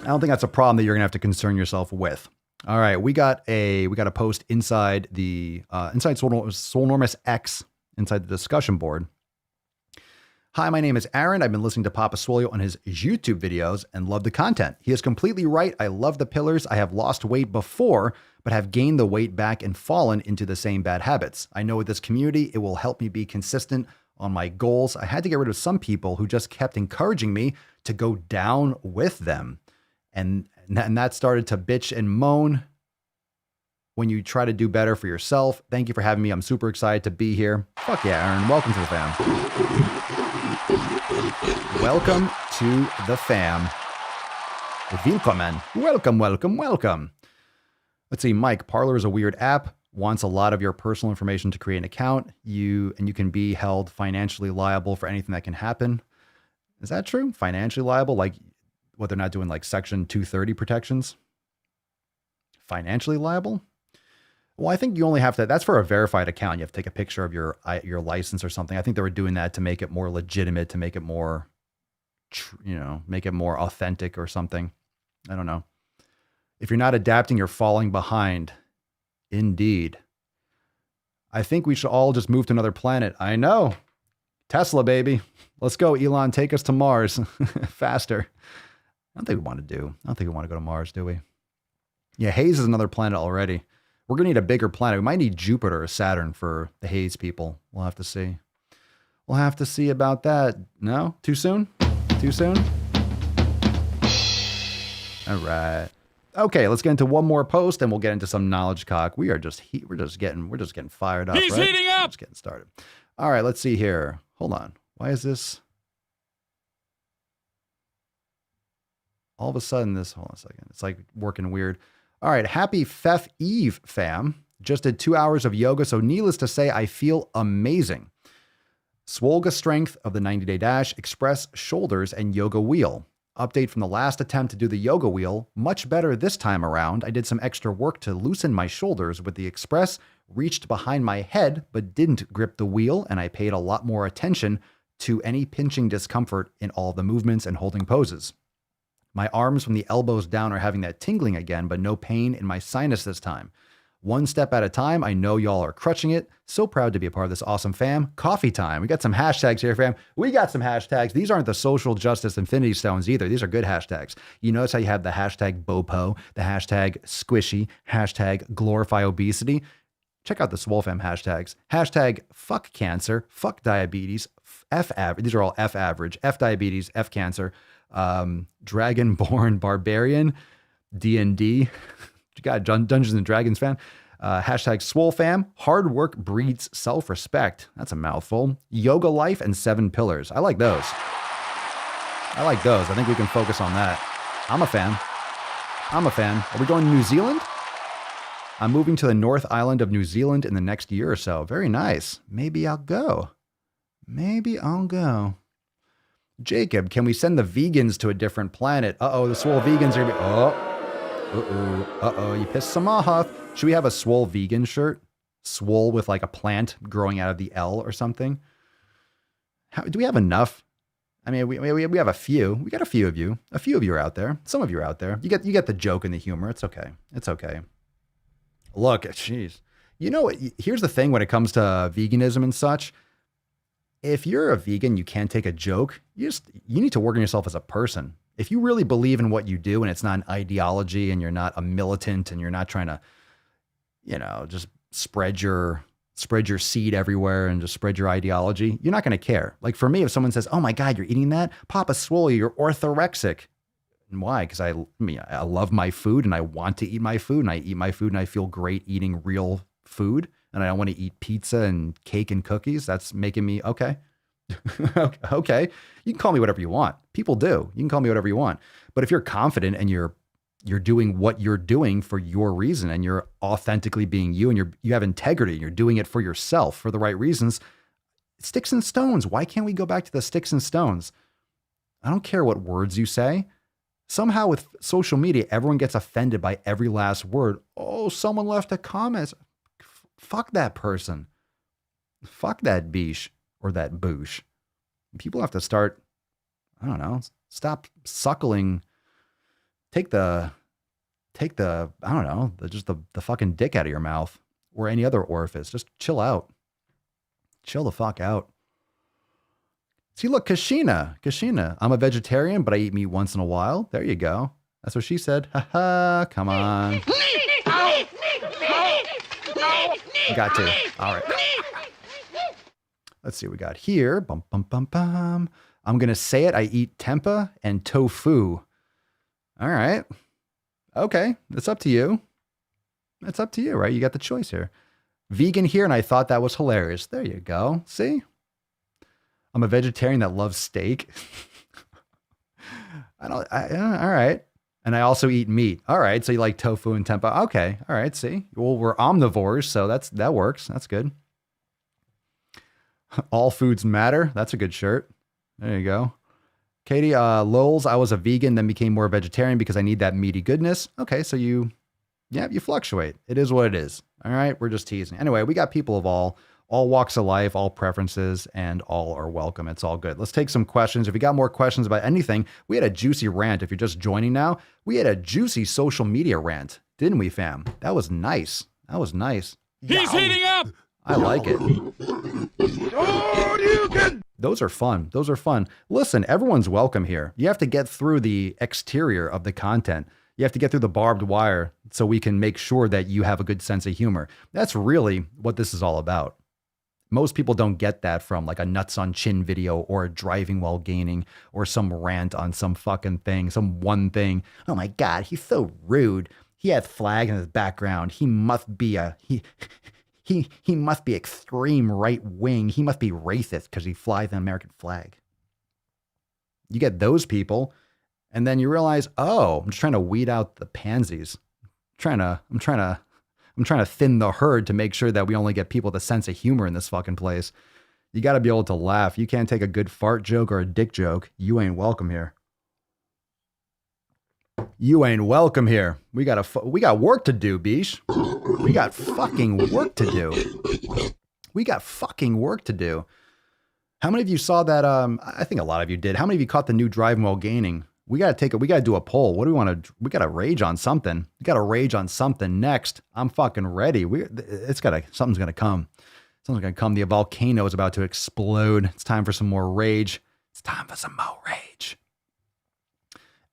I don't think that's a problem that you're gonna have to concern yourself with. All right, we got a post inside the inside Swolenormous X, inside the discussion board. Hi, my name is Aaron. I've been listening to Papa Swolio on his YouTube videos and love the content. He is completely right. I love the pillars. I have lost weight before, but have gained the weight back and fallen into the same bad habits. I know with this community, it will help me be consistent on my goals. I had to get rid of some people who just kept encouraging me to go down with them. And that started to bitch and moan when you try to do better for yourself. Thank you for having me. I'm super excited to be here. Fuck yeah, Aaron. Welcome to the fam. Welcome to the fam. Willkommen. Welcome, welcome, welcome. Let's see, Mike, Parler is a weird app. Wants a lot of your personal information to create an account. You can be held financially liable for anything that can happen. Is that true? Financially liable? Like what they're not doing like Section 230 protections? Financially liable? Well, I think you only have to, that's for a verified account. You have to take a picture of your license or something. I think they were doing that to make it more legitimate, to make it more, make it more authentic or something. I don't know. If you're not adapting, you're falling behind. Indeed. I think we should all just move to another planet. I know. Tesla, baby. Let's go, Elon. Take us to Mars faster. I don't think we want to go to Mars, do we? Yeah, Hayes is another planet already. We're going to need a bigger planet. We might need Jupiter or Saturn for the Hayes people. We'll have to see. We'll have to see about that. No? Too soon? Too soon? All right. Okay, let's get into one more post and we'll get into some knowledge cock. We're just getting fired up. He's heating up. Just getting started. All right, let's see here. Hold on. Why is this? All of a sudden hold on a second. It's like working weird. All right, happy FEF-Eve, fam. Just did 2 hours of yoga, so needless to say, I feel amazing. Swolga strength of the 90-day dash, express shoulders, and yoga wheel. Update from the last attempt to do the yoga wheel. Much better this time around. I did some extra work to loosen my shoulders with the express, reached behind my head, but didn't grip the wheel, and I paid a lot more attention to any pinching discomfort in all the movements and holding poses. My arms from the elbows down are having that tingling again, but no pain in my sinus this time. One step at a time. I know y'all are crushing it. So proud to be a part of this awesome fam. Coffee time. We got some hashtags here, fam. We got some hashtags. These aren't the social justice infinity stones either. These are good hashtags. You notice how you have the hashtag BOPO, the hashtag squishy, hashtag glorify obesity. Check out the Swole fam hashtags. Hashtag fuck cancer, fuck diabetes, F average. These are all F average, F diabetes, F cancer. Dragonborn Barbarian, D&D. You got Dungeons and Dragons fan. Hashtag Swole fam. Hard work breeds self-respect. That's a mouthful. Yoga life and 7 pillars. I like those. I think we can focus on that. I'm a fan. Are we going to New Zealand? I'm moving to the North Island of New Zealand in the next year or so. Very nice. Maybe I'll go. Jacob, can we send the vegans to a different planet? Uh-oh, the Swole vegans are gonna be, uh-oh, you pissed some off. Should we have a Swole vegan shirt? Swole with like a plant growing out of the L or something? Do we have enough? I mean, we have a few. We got a few of you. A few of you are out there. Some of you are out there. You get the joke and the humor. It's okay. Look, jeez. You know, here's the thing when it comes to veganism and such. If you're a vegan, you can't take a joke. You need to work on yourself as a person. If you really believe in what you do and it's not an ideology and you're not a militant and you're not trying to, just spread your seed everywhere and just spread your ideology, you're not going to care. Like for me, if someone says, "Oh my God, you're eating that? Papa Swole, you're orthorexic." And why? Because I love my food and I want to eat my food and I eat my food and I feel great eating real food. And I don't want to eat pizza and cake and cookies. That's making me, okay. Okay. You can call me whatever you want. People do. You can call me whatever you want. But if you're confident and you're doing what you're doing for your reason and you're authentically being you and you have integrity and you're doing it for yourself for the right reasons, sticks and stones. Why can't we go back to the sticks and stones? I don't care what words you say. Somehow with social media, everyone gets offended by every last word. Oh, someone left a comment. Fuck that person. Fuck that biche or that boosh. People have to start, I don't know, stop suckling. Take the, I don't know, the fucking dick out of your mouth or any other orifice. Just chill out. Chill the fuck out. See, look, Kashina. I'm a vegetarian, but I eat meat once in a while. There you go. That's what she said. Haha, come on. Got to. All right. Let's see what we got here. Bum, bum, bum, bum. I'm going to say it. I eat tempeh and tofu. All right. Okay. It's up to you. It's up to you, right? You got the choice here. Vegan here, and I thought that was hilarious. There you go. See? I'm a vegetarian that loves steak. All right. And I also eat meat. All right. So you like tofu and tempeh. Okay. All right. See? Well, we're omnivores, so that works. That's good. All foods matter. That's a good shirt. There you go. Katie, Lols, I was a vegan, then became more vegetarian because I need that meaty goodness. Okay, so you fluctuate. It is what it is. All right, we're just teasing. Anyway, we got people of all walks of life, all preferences, and all are welcome. It's all good. Let's take some questions. If you got more questions about anything, we had a juicy rant. If you're just joining now, we had a juicy social media rant, didn't we, fam? That was nice. He's heating up! I like it. Those are fun. Listen, everyone's welcome here. You have to get through the exterior of the content. You have to get through the barbed wire so we can make sure that you have a good sense of humor. That's really what this is all about. Most people don't get that from like a nuts on chin video or driving while gaining or some rant on some fucking thing, some one thing. Oh my God, he's so rude. He has flag in his background. He must be he must be extreme right wing. He must be racist because he flies an American flag. You get those people, and then you realize, oh, I'm just trying to weed out the pansies. I'm trying to thin the herd to make sure that we only get people with a sense of humor in this fucking place. You got to be able to laugh. You can't take a good fart joke or a dick joke. You ain't welcome here. You ain't welcome here. We got work to do, Bish. We got fucking work to do. How many of you saw that? I think a lot of you did. How many of you caught the new driving while gaining? We got to do a poll. What do we want to, we got to rage on something. We got to rage on something next. I'm fucking ready. Something's going to come. Something's going to come. The volcano is about to explode. It's time for some more rage.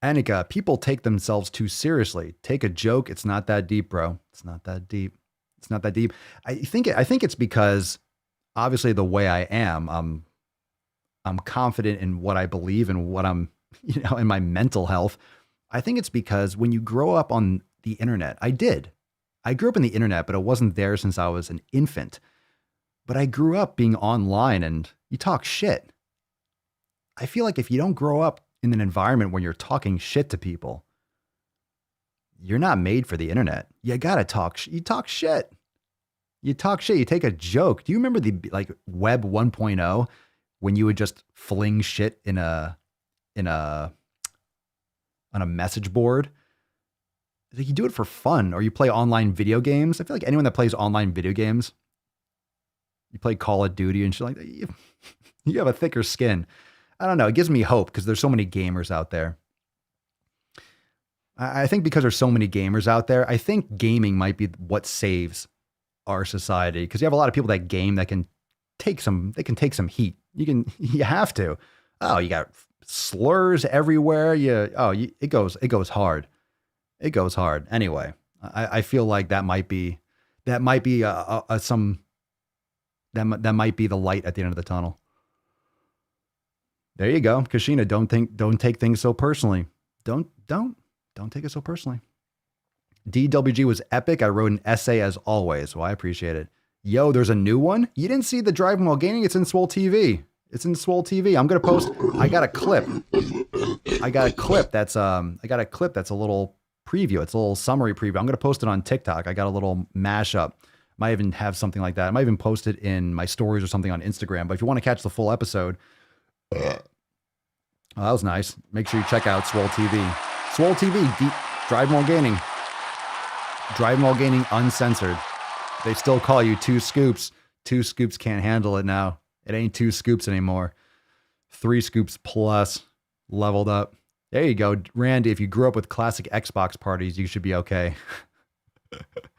Annika, people take themselves too seriously. Take a joke. It's not that deep, bro. It's not that deep. I think it's because obviously the way I am, I'm confident in what I believe and what I'm, in my mental health. I think it's because when you grow up on the internet, I grew up in the internet, but it wasn't there since I was an infant. But I grew up being online and you talk shit. I feel like if you don't grow up in an environment where you're talking shit to people, you're not made for the internet. You gotta talk. You talk shit. You take a joke. Do you remember the Web 1.0 when you would just fling shit on a message board? Like you do it for fun, or you play online video games. I feel like anyone that plays online video games, you play Call of Duty and shit like that, you have a thicker skin. I don't know. It gives me hope because there's so many gamers out there. I think because there's so many gamers out there, I think gaming might be what saves our society, because you have a lot of people that game that can take some heat. You have to. Oh, you got slurs everywhere. It goes hard. It goes hard. Anyway, I feel like that might be the light at the end of the tunnel. There you go. Kashina, don't take things so personally. Don't take it so personally. DWG was epic. I wrote an essay as always. Well, I appreciate it. Yo, there's a new one. You didn't see the driving while gaining? It's in Swole TV. I'm going to post. I got a clip that's a little preview. It's a little summary preview. I'm going to post it on TikTok. I got a little mashup. Might even have something like that. I might even post it in my stories or something on Instagram. But if you want to catch the full episode, oh, that was nice. Make sure you check out Swole TV. Swole TV, driving while gaining. Driving while gaining uncensored. They still call you 2 scoops. 2 scoops can't handle it now. It ain't 2 scoops anymore. 3 scoops plus, leveled up. There you go. Randy, if you grew up with classic Xbox parties, you should be okay.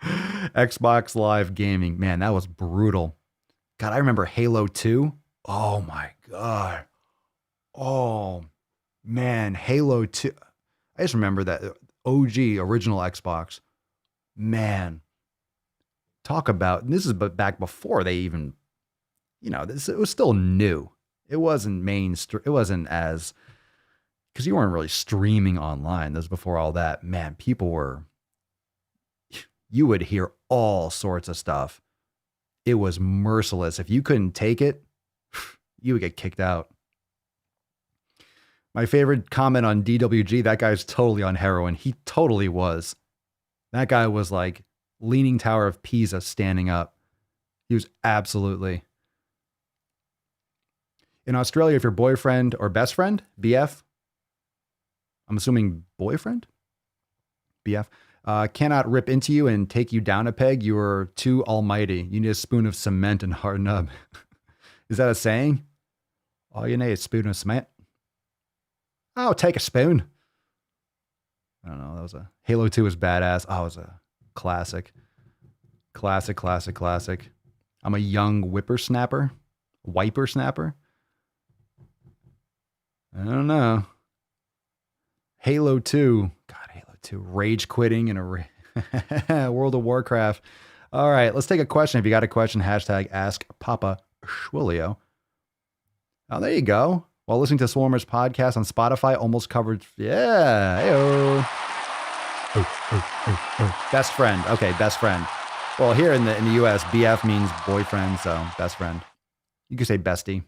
Xbox Live Gaming. Man, that was brutal. God, I remember Halo 2. Oh my God. Oh, man. Halo 2. I just remember that OG, original Xbox. Man. Talk about, this is back before they even, it was still new. It wasn't mainstream. It wasn't as, because you weren't really streaming online. This was before all that. Man, you would hear all sorts of stuff. It was merciless. If you couldn't take it, you would get kicked out. My favorite comment on DWG, that guy's totally on heroin. He totally was. That guy was like Leaning Tower of Pisa standing up. He was absolutely. In Australia, if your boyfriend or best friend, BF, I'm assuming boyfriend, BF, cannot rip into you and take you down a peg, you are too almighty. You need a spoon of cement and harden up. Is that a saying? All you need is a spoon of cement. Oh, take a spoon. I don't know. That was Halo 2 was badass. Oh, it was a classic. Classic. I'm a young whippersnapper. Wiper-snapper. I don't know. Halo 2. God, Halo 2. Rage quitting in a World of Warcraft. All right, let's take a question. If you got a question, hashtag ask Papa Swolio. Oh, there you go. While listening to Swolenormous podcast on Spotify, almost covered. Yeah. Hey-o. Best friend. Okay, best friend. Well, here in the US, BF means boyfriend, so best friend. You could say bestie.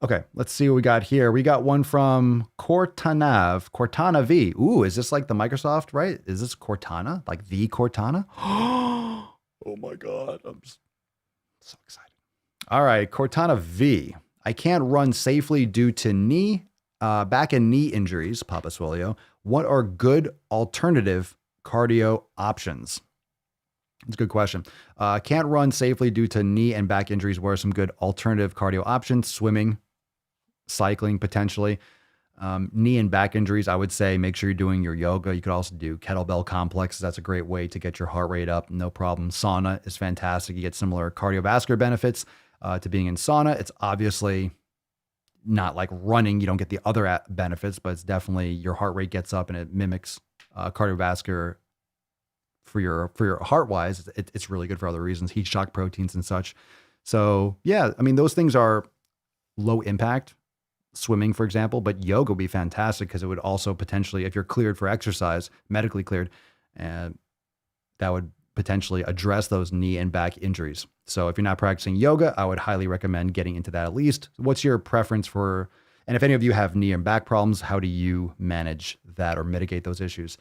Okay, let's see what we got here. We got one from Cortana V. Ooh, is this like the Microsoft, right? Is this Cortana? Like the Cortana? Oh my God, I'm so excited. All right, Cortana V. I can't run safely due to back and knee injuries, Papa Swolio. What are good alternative cardio options? That's a good question. Can't run safely due to knee and back injuries. What are some good alternative cardio options? Swimming, cycling, potentially. Knee and back injuries, I would say make sure you're doing your yoga. You could also do kettlebell complexes. That's a great way to get your heart rate up. No problem. Sauna is fantastic. You get similar cardiovascular benefits to being in sauna. It's obviously not like running. You don't get the other benefits, but it's definitely your heart rate gets up and it mimics cardiovascular for your heart wise. It's really good for other reasons, heat shock proteins and such. So yeah, I mean, those things are low impact, swimming, for example, but yoga would be fantastic because it would also potentially, if you're cleared for exercise, medically cleared, and that would potentially address those knee and back injuries. So if you're not practicing yoga, I would highly recommend getting into that at least. What's your preference for, and if any of you have knee and back problems, how do you manage that or mitigate those issues?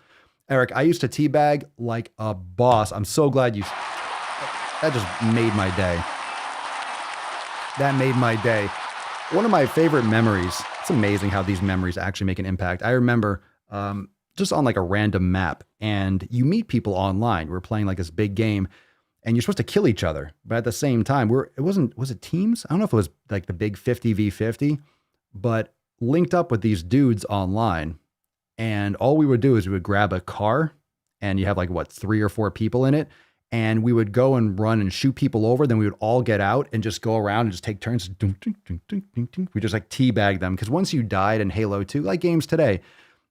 Eric, I used to teabag like a boss. I'm so glad that just made my day. That made my day. One of my favorite memories, it's amazing how these memories actually make an impact. I remember just on like a random map, and you meet people online. We're playing like this big game, and you're supposed to kill each other. But at the same time, was it teams? I don't know if it was like the big 50v50, but linked up with these dudes online. And all we would do is we would grab a car, and you have like, 3 or 4 people in it. And we would go and run and shoot people over. Then we would all get out and just go around and just take turns. We just like teabag them. Because once you died in Halo 2, like games today,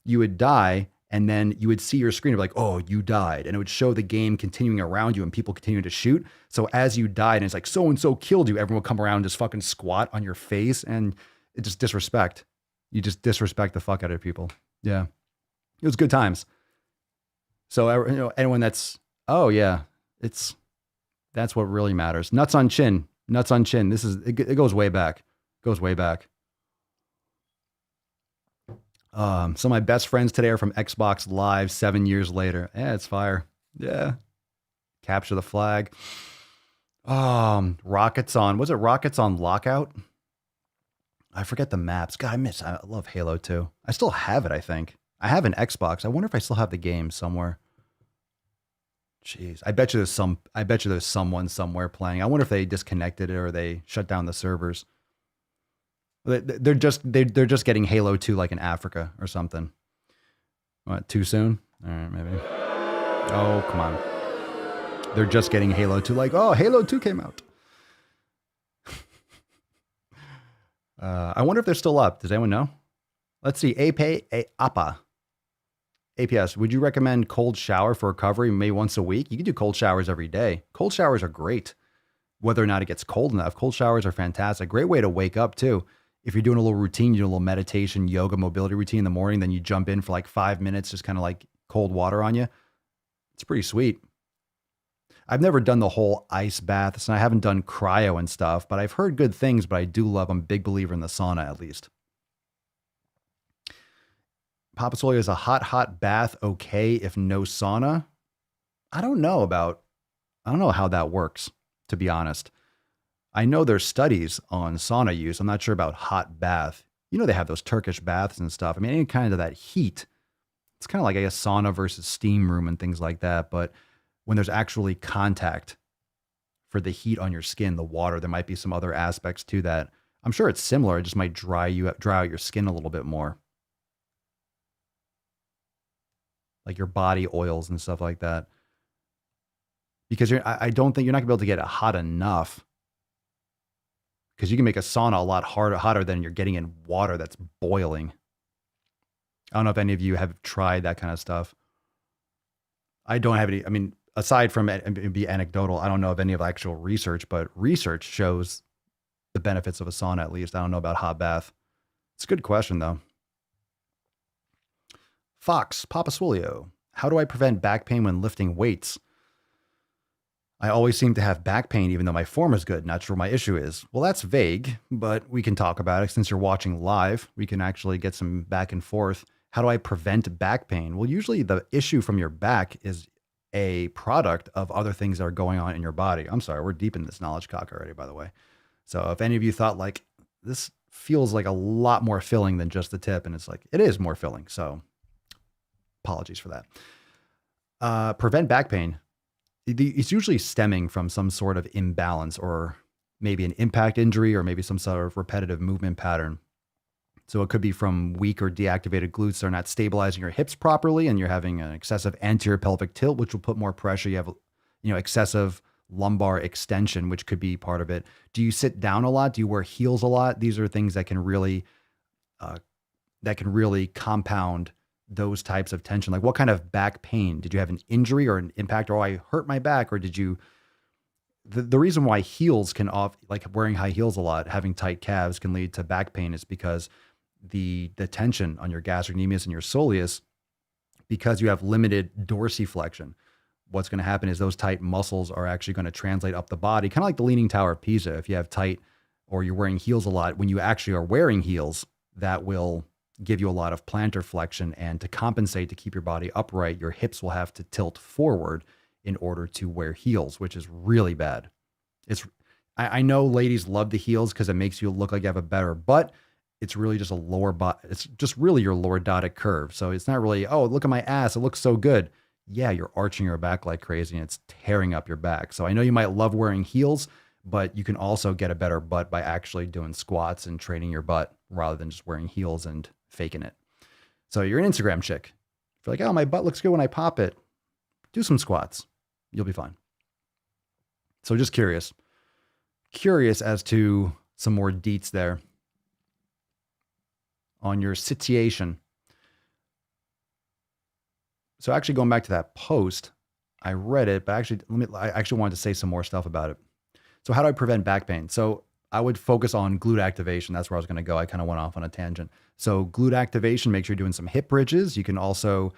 you would die and then you would see your screen of like, oh, you died. And it would show the game continuing around you and people continuing to shoot. So as you died and it's like, so-and-so killed you, everyone would come around and just fucking squat on your face. And it just disrespect. You just disrespect the fuck out of people. Yeah. It was good times. So, anyone that's, oh yeah, that's what really matters. Nuts on chin. It goes way back. Some of my best friends today are from Xbox Live 7 years later. Yeah, it's fire. Yeah. Capture the flag. Rockets on. Was it Rockets on Lockout? I forget the maps. God, I love Halo 2. I still have it, I think. I have an Xbox. I wonder if I still have the game somewhere. Jeez, I bet you there's someone somewhere playing. I wonder if they disconnected it or they shut down the servers. They're just getting Halo 2 like in Africa or something. What, too soon? All right, maybe. Oh, come on. They're just getting Halo 2 like, oh, Halo 2 came out. I wonder if they're still up. Does anyone know? Let's see. APA. APS, would you recommend cold shower for recovery maybe once a week? You can do cold showers every day. Cold showers are great. Whether or not it gets cold enough, cold showers are fantastic. Great way to wake up too. If you're doing a little routine, you do a little meditation, yoga, mobility routine in the morning, then you jump in for like 5 minutes, just kind of like cold water on you. It's pretty sweet. I've never done the whole ice baths and I haven't done cryo and stuff, but I've heard good things, but I do love, I'm a big believer in the sauna at least. Papa Swolio, is a hot bath okay if no sauna? I don't know how that works, to be honest. I know there's studies on sauna use. I'm not sure about hot bath. You know, they have those Turkish baths and stuff. I mean, any kind of that heat, it's kind of like, I guess, sauna versus steam room and things like that. But when there's actually contact for the heat on your skin, the water, there might be some other aspects to that. I'm sure it's similar. It just might dry out your skin a little bit more. Like your body oils and stuff like that. Because I don't think you're not gonna be able to get it hot enough. Because you can make a sauna a lot hotter than you're getting in water that's boiling. I don't know if any of you have tried that kind of stuff. I don't have any, I mean, aside from it be anecdotal, I don't know of any of actual research, but research shows the benefits of a sauna at least. I don't know about hot bath. It's a good question though. Fox, Papa Swolio, how do I prevent back pain when lifting weights? I always seem to have back pain even though my form is good. Not sure what my issue is. Well, that's vague, but we can talk about it. Since you're watching live, we can actually get some back and forth. How do I prevent back pain? Well, usually the issue from your back is a product of other things that are going on in your body. I'm sorry, we're deep in this knowledge cock already, by the way. So if any of you thought like, this feels like a lot more filling than just the tip, and it's like, it is more filling. So apologies for that. Prevent back pain. It's usually stemming from some sort of imbalance or maybe an impact injury or maybe some sort of repetitive movement pattern. So it could be from weak or deactivated glutes that are not stabilizing your hips properly and you're having an excessive anterior pelvic tilt, which will put more pressure. You have, excessive lumbar extension, which could be part of it. Do you sit down a lot? Do you wear heels a lot? These are things that can really compound those types of tension. Like what kind of back pain? Did you have an injury or an impact? Or I hurt my back? Or did you, the reason why heels can like wearing high heels a lot, having tight calves can lead to back pain is because the tension on your gastrocnemius and your soleus, because you have limited dorsiflexion, what's going to happen is those tight muscles are actually going to translate up the body, kind of like the Leaning Tower of Pisa. If you have tight or you're wearing heels a lot, when you actually are wearing heels, that will give you a lot of plantar flexion, and to compensate to keep your body upright, your hips will have to tilt forward in order to wear heels, which is really bad. I know ladies love the heels because it makes you look like you have a better butt. It's really just it's just really your lordotic curve. So it's not really, oh, look at my ass, it looks so good. Yeah, you're arching your back like crazy and it's tearing up your back. So I know you might love wearing heels, but you can also get a better butt by actually doing squats and training your butt rather than just wearing heels and faking it. So you're an Instagram chick. If you're like, oh, my butt looks good when I pop it, do some squats. You'll be fine. So just curious as to some more deets there on your situation. So actually going back to that post, I read it, but I actually wanted to say some more stuff about it. So how do I prevent back pain? So I would focus on glute activation. That's where I was going to go. I kind of went off on a tangent. So glute activation, make sure you're doing some hip bridges. You can also,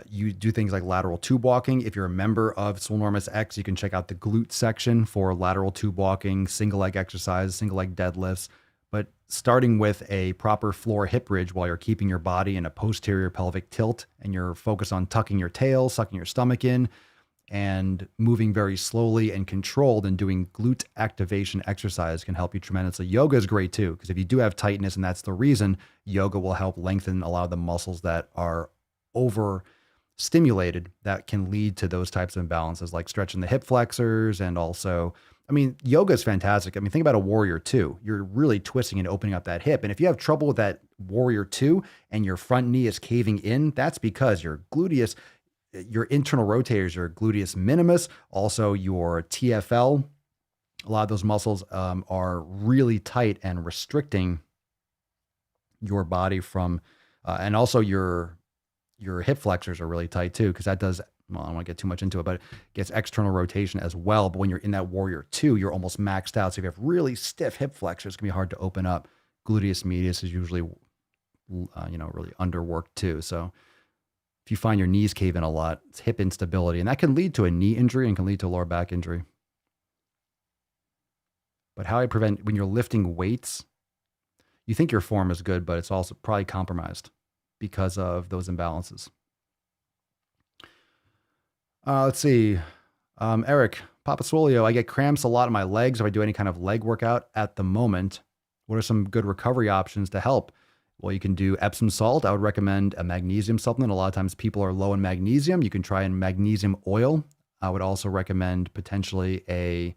you do things like lateral tube walking. If you're a member of Swolenormous X, you can check out the glute section for lateral tube walking, single leg exercises, single leg deadlifts. But starting with a proper floor hip bridge while you're keeping your body in a posterior pelvic tilt and you're focused on tucking your tail, sucking your stomach in, and moving very slowly and controlled and doing glute activation exercise can help you tremendously. Yoga is great too, because if you do have tightness and that's the reason, yoga will help lengthen a lot of the muscles that are overstimulated that can lead to those types of imbalances, like stretching the hip flexors. And also, I mean, yoga is fantastic. I mean, think about a warrior two. You're really twisting and opening up that hip. And if you have trouble with that warrior two and your front knee is caving in, that's because your gluteus, your internal rotators, your gluteus minimus, also your TFL, A lot of those muscles are really tight and restricting your body from, and also your hip flexors are really tight too, because that does, well, I don't want to get too much into it, but it gets external rotation as well. But when you're in that warrior two, you're almost maxed out. So if you have really stiff hip flexors, it's gonna be hard to open up. Gluteus medius is usually, really underworked too. So if you find your knees cave in a lot, it's hip instability, and that can lead to a knee injury and can lead to a lower back injury. But how I prevent when you're lifting weights, you think your form is good, but it's also probably compromised because of those imbalances. Let's see. Eric, Papa Swolio, I get cramps a lot in my legs if I do any kind of leg workout at the moment. What are some good recovery options to help? Well, you can do Epsom salt. I would recommend a magnesium supplement. A lot of times people are low in magnesium. You can try in magnesium oil. I would also recommend potentially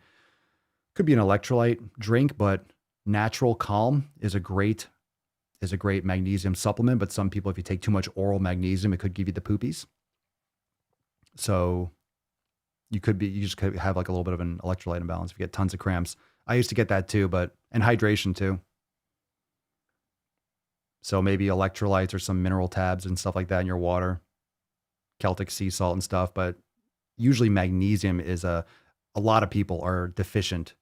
could be an electrolyte drink, but Natural Calm is a great magnesium supplement. But some people, if you take too much oral magnesium, it could give you the poopies. So you just could have like a little bit of an electrolyte imbalance if you get tons of cramps. I used to get that too, and hydration too. So maybe electrolytes or some mineral tabs and stuff like that in your water, Celtic sea salt and stuff. But usually magnesium is a lot of people are deficient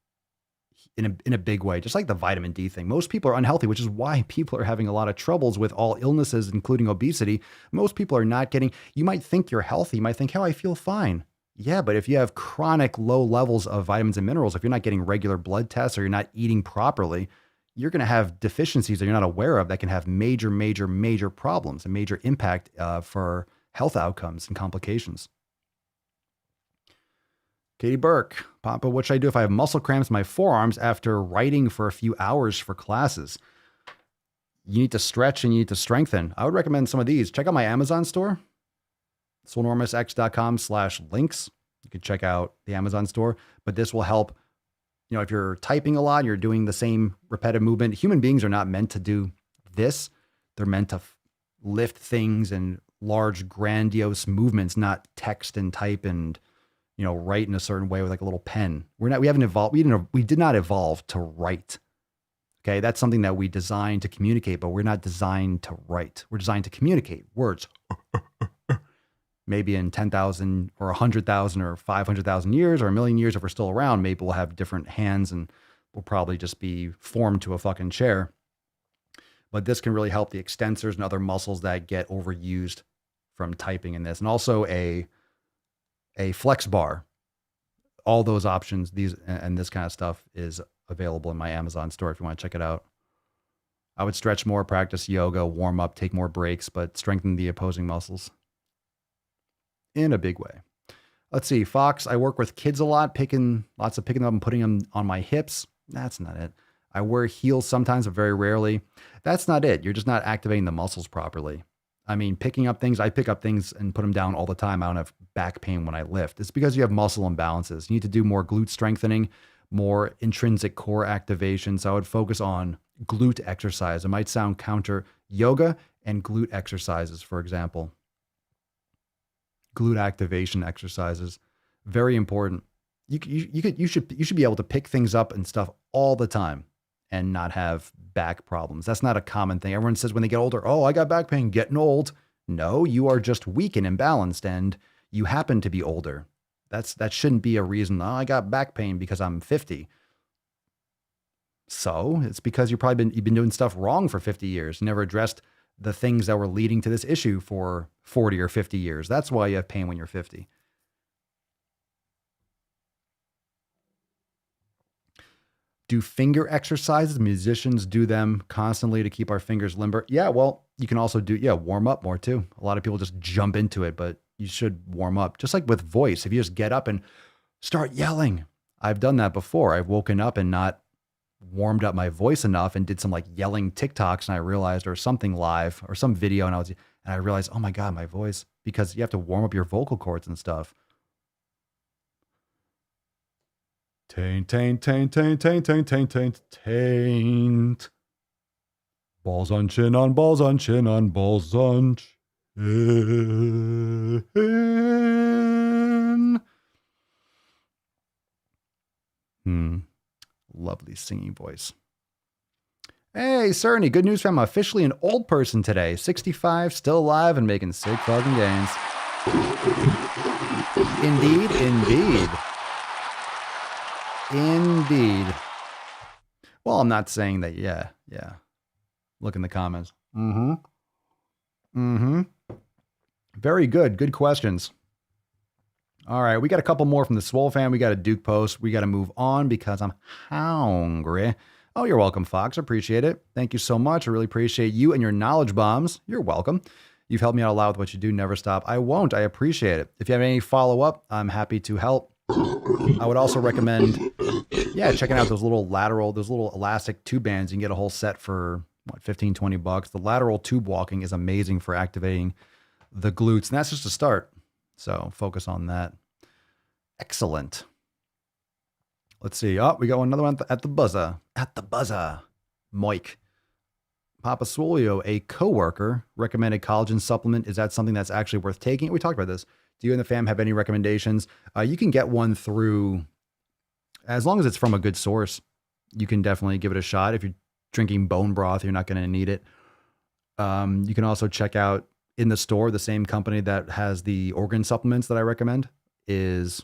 in a big way, just like the vitamin D thing. Most people are unhealthy, which is why people are having a lot of troubles with all illnesses, including obesity. Most people are not getting, you might think you're healthy. You might think, I feel fine. Yeah, but if you have chronic low levels of vitamins and minerals, if you're not getting regular blood tests or you're not eating properly, you're going to have deficiencies that you're not aware of that can have major, major, major problems and major impact for health outcomes and complications. Katie Burke, Papa, what should I do if I have muscle cramps in my forearms after writing for a few hours for classes? You need to stretch and you need to strengthen. I would recommend some of these. Check out my Amazon store, swolenormousx.com/links. You can check out the Amazon store, but this will help. If you're typing a lot, you're doing the same repetitive movement. Human beings are not meant to do this. They're meant to lift things and large, grandiose movements, not text and type and write in a certain way with like a little pen. We haven't evolved. We did not evolve to write. Okay. That's something that we designed to communicate, but we're not designed to write. We're designed to communicate words. Maybe in 10,000 or 100,000 or 500,000 years or a million years, if we're still around, maybe we'll have different hands and we'll probably just be formed to a fucking chair. But this can really help the extensors and other muscles that get overused from typing in this. And also a flex bar. All those options, these and this kind of stuff is available in my Amazon store if you want to check it out. I would stretch more, practice yoga, warm up, take more breaks, but strengthen the opposing muscles in a big way. Let's see. Fox, I work with kids a lot, picking them up and putting them on my hips. That's not it. I wear heels sometimes, but very rarely. That's not it. You're just not activating the muscles properly. I mean, picking up things, I pick up things and put them down all the time. I don't have back pain when I lift. It's because you have muscle imbalances. You need to do more glute strengthening, more intrinsic core activation. So I would focus on glute exercise. It might sound counter. Yoga and glute exercises, for example. Glute activation exercises, very important. You should be able to pick things up and stuff all the time and not have back problems. That's not a common thing. Everyone says when they get older, I got back pain, getting old. No, you are just weak and imbalanced and you happen to be older. That shouldn't be a reason. I got back pain because I'm 50. So it's because you've been doing stuff wrong for 50 years. You never addressed the things that were leading to this issue for 40 or 50 years. That's why you have pain when you're 50. Do finger exercises. Musicians do them constantly to keep our fingers limber. Yeah, well, you can also warm up more too. A lot of people just jump into it, but you should warm up. Just like with voice, if you just get up and start yelling. I've done that before. I've woken up and not warmed up my voice enough and did some like yelling TikToks, and I realized, or something live or some video, and I realized, oh my God, my voice, because you have to warm up your vocal cords and stuff. Taint, taint, taint, taint, taint, taint, taint, taint, taint. Balls on chin on balls on chin on balls on chin. Lovely singing voice. Hey, Cerny, good news fam. I'm officially an old person today. 65, still alive, and making sick fucking gains. Indeed, indeed. Indeed. Well, I'm not saying that, yeah. Look in the comments. Very good. Good questions. All right, we got a couple more from the Swole fam. We got a Duke post. We got to move on because I'm hungry. Oh, you're welcome, Fox. Appreciate it. Thank you so much. I really appreciate you and your knowledge bombs. You're welcome. You've helped me out a lot with what you do. Never stop. I won't. I appreciate it. If you have any follow-up, I'm happy to help. I would also recommend, checking out those little elastic tube bands. You can get a whole set for, what, 15, 20 bucks. The lateral tube walking is amazing for activating the glutes. And that's just a start. So focus on that. Excellent. Let's see. Oh, we got another one at the buzzer. At the buzzer. Mike. Papa Swolio, a coworker, recommended collagen supplement. Is that something that's actually worth taking? We talked about this. Do you and the fam have any recommendations? You can get one through, as long as it's from a good source, you can definitely give it a shot. If you're drinking bone broth, you're not going to need it. You can also check out in the store, the same company that has the organ supplements that I recommend is,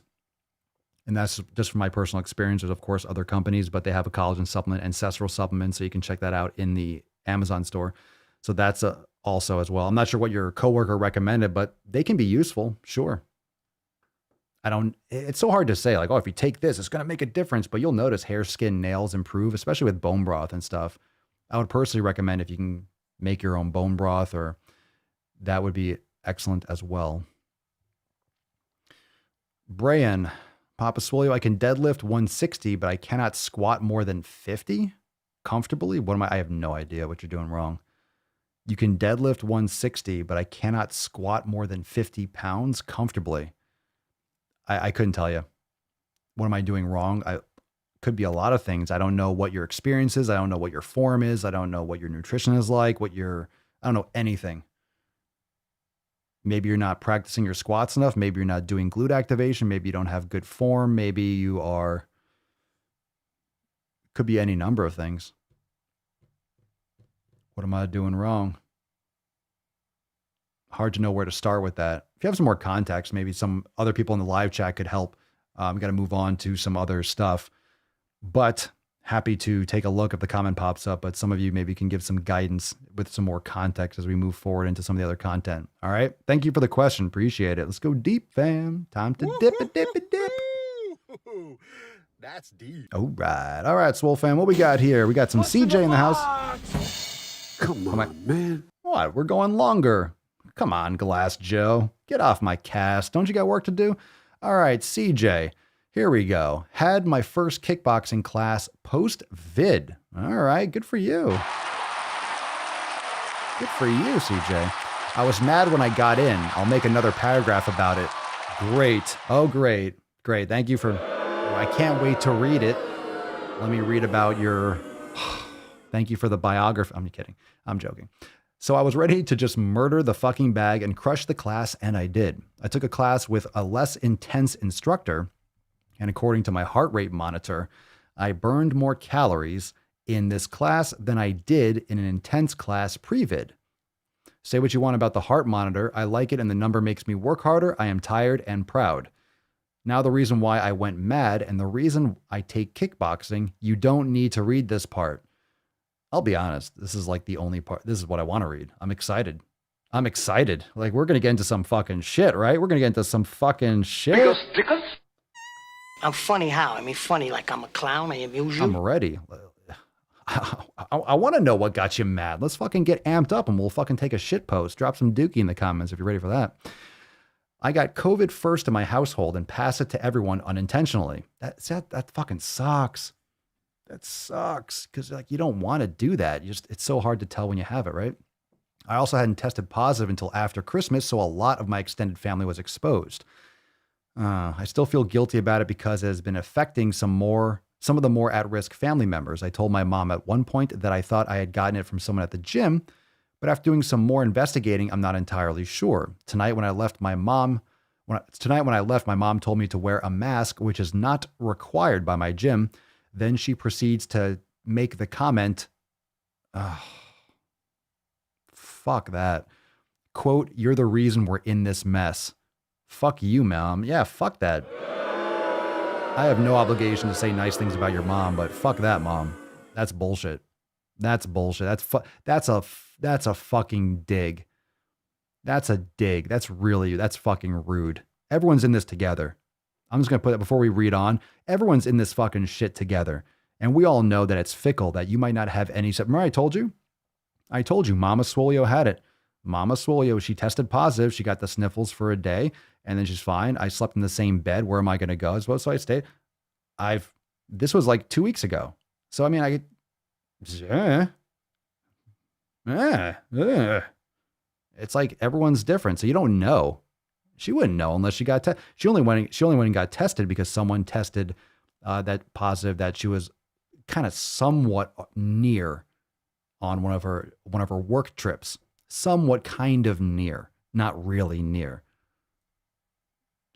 and that's just from my personal experience. There's of course other companies, but they have a collagen supplement, ancestral supplement. So you can check that out in the Amazon store. So that's also as well. I'm not sure what your coworker recommended, but they can be useful. Sure. It's so hard to say like, oh, if you take this, it's going to make a difference, but you'll notice hair, skin, nails improve, especially with bone broth and stuff. I would personally recommend if you can make your own bone broth, or that would be excellent as well. Brian, Papa Swolio, I can deadlift 160, but I cannot squat more than 50 comfortably. I have no idea what you're doing wrong. You can deadlift 160, but I cannot squat more than 50 pounds comfortably. I couldn't tell you. What am I doing wrong? Could be a lot of things. I don't know what your experience is. I don't know what your form is. I don't know what your nutrition is like, I don't know anything. Maybe you're not practicing your squats enough. Maybe you're not doing glute activation. Maybe you don't have good form. Maybe you are, could be any number of things. What am I doing wrong? Hard to know where to start with that. If you have some more context, maybe some other people in the live chat could help. We got to move on to some other stuff, but happy to take a look if the comment pops up. But some of you maybe can give some guidance with some more context as we move forward into some of the other content. All right. Thank you for the question. Appreciate it. Let's go deep, fam. Time to dip. That's deep. All right. All right, Swole fam. What we got here? We got some CJ in the house. Come on, man. What? We're going longer. Come on, Glass Joe. Get off my cast. Don't you got work to do? All right, CJ. Here we go. Had my first kickboxing class post-vid. All right, good for you. Good for you, CJ. I was mad when I got in. I'll make another paragraph about it. Great. Oh, great. Great. Thank you for... I can't wait to read it. Let me read about your... Thank you for the biography. I'm kidding. I'm joking. So I was ready to just murder the fucking bag and crush the class, and I did. I took a class with a less intense instructor, and according to my heart rate monitor, I burned more calories in this class than I did in an intense class pre-vid. Say what you want about the heart monitor. I like it, and the number makes me work harder. I am tired and proud. Now the reason why I went mad and the reason I take kickboxing, you don't need to read this part. I'll be honest, this is like the only part. This is what I want to read. I'm excited. Like, we're going to get into some fucking shit, right? We're going to get into some fucking shit. Because I'm funny how? I mean, funny like I'm a clown. I amuse you. I'm ready. I want to know what got you mad. Let's fucking get amped up and we'll fucking take a shit post. Drop some dookie in the comments if you're ready for that. I got COVID first in my household and passed it to everyone unintentionally. That fucking sucks. That sucks because like you don't want to do that. It's so hard to tell when you have it, right? I also hadn't tested positive until after Christmas, so a lot of my extended family was exposed. I still feel guilty about it because it has been affecting some of the more at-risk family members. I told my mom at one point that I thought I had gotten it from someone at the gym, but after doing some more investigating, I'm not entirely sure. Tonight when I left, my mom told me to wear a mask, which is not required by my gym. Then she proceeds to make the comment, fuck that. Quote, "You're the reason we're in this mess." Fuck you, mom. Yeah, fuck that. I have no obligation to say nice things about your mom, but fuck that, mom. That's bullshit. That's bullshit. That's a fucking dig. That's a dig. That's fucking rude. Everyone's in this together. I'm just going to put it before we read on. Everyone's in this fucking shit together. And we all know that it's fickle, that you might not have any. Remember I told you? I told you Mama Swolio had it. Mama Swolio, she tested positive. She got the sniffles for a day and then she's fine. I slept in the same bed. Where am I going to go? So I stayed. This was like 2 weeks ago. So, I mean, it's like everyone's different. So you don't know. She wouldn't know unless she got tested. She only went and got tested because someone tested that positive, that she was kind of somewhat near on one of her work trips. Somewhat kind of near, not really near.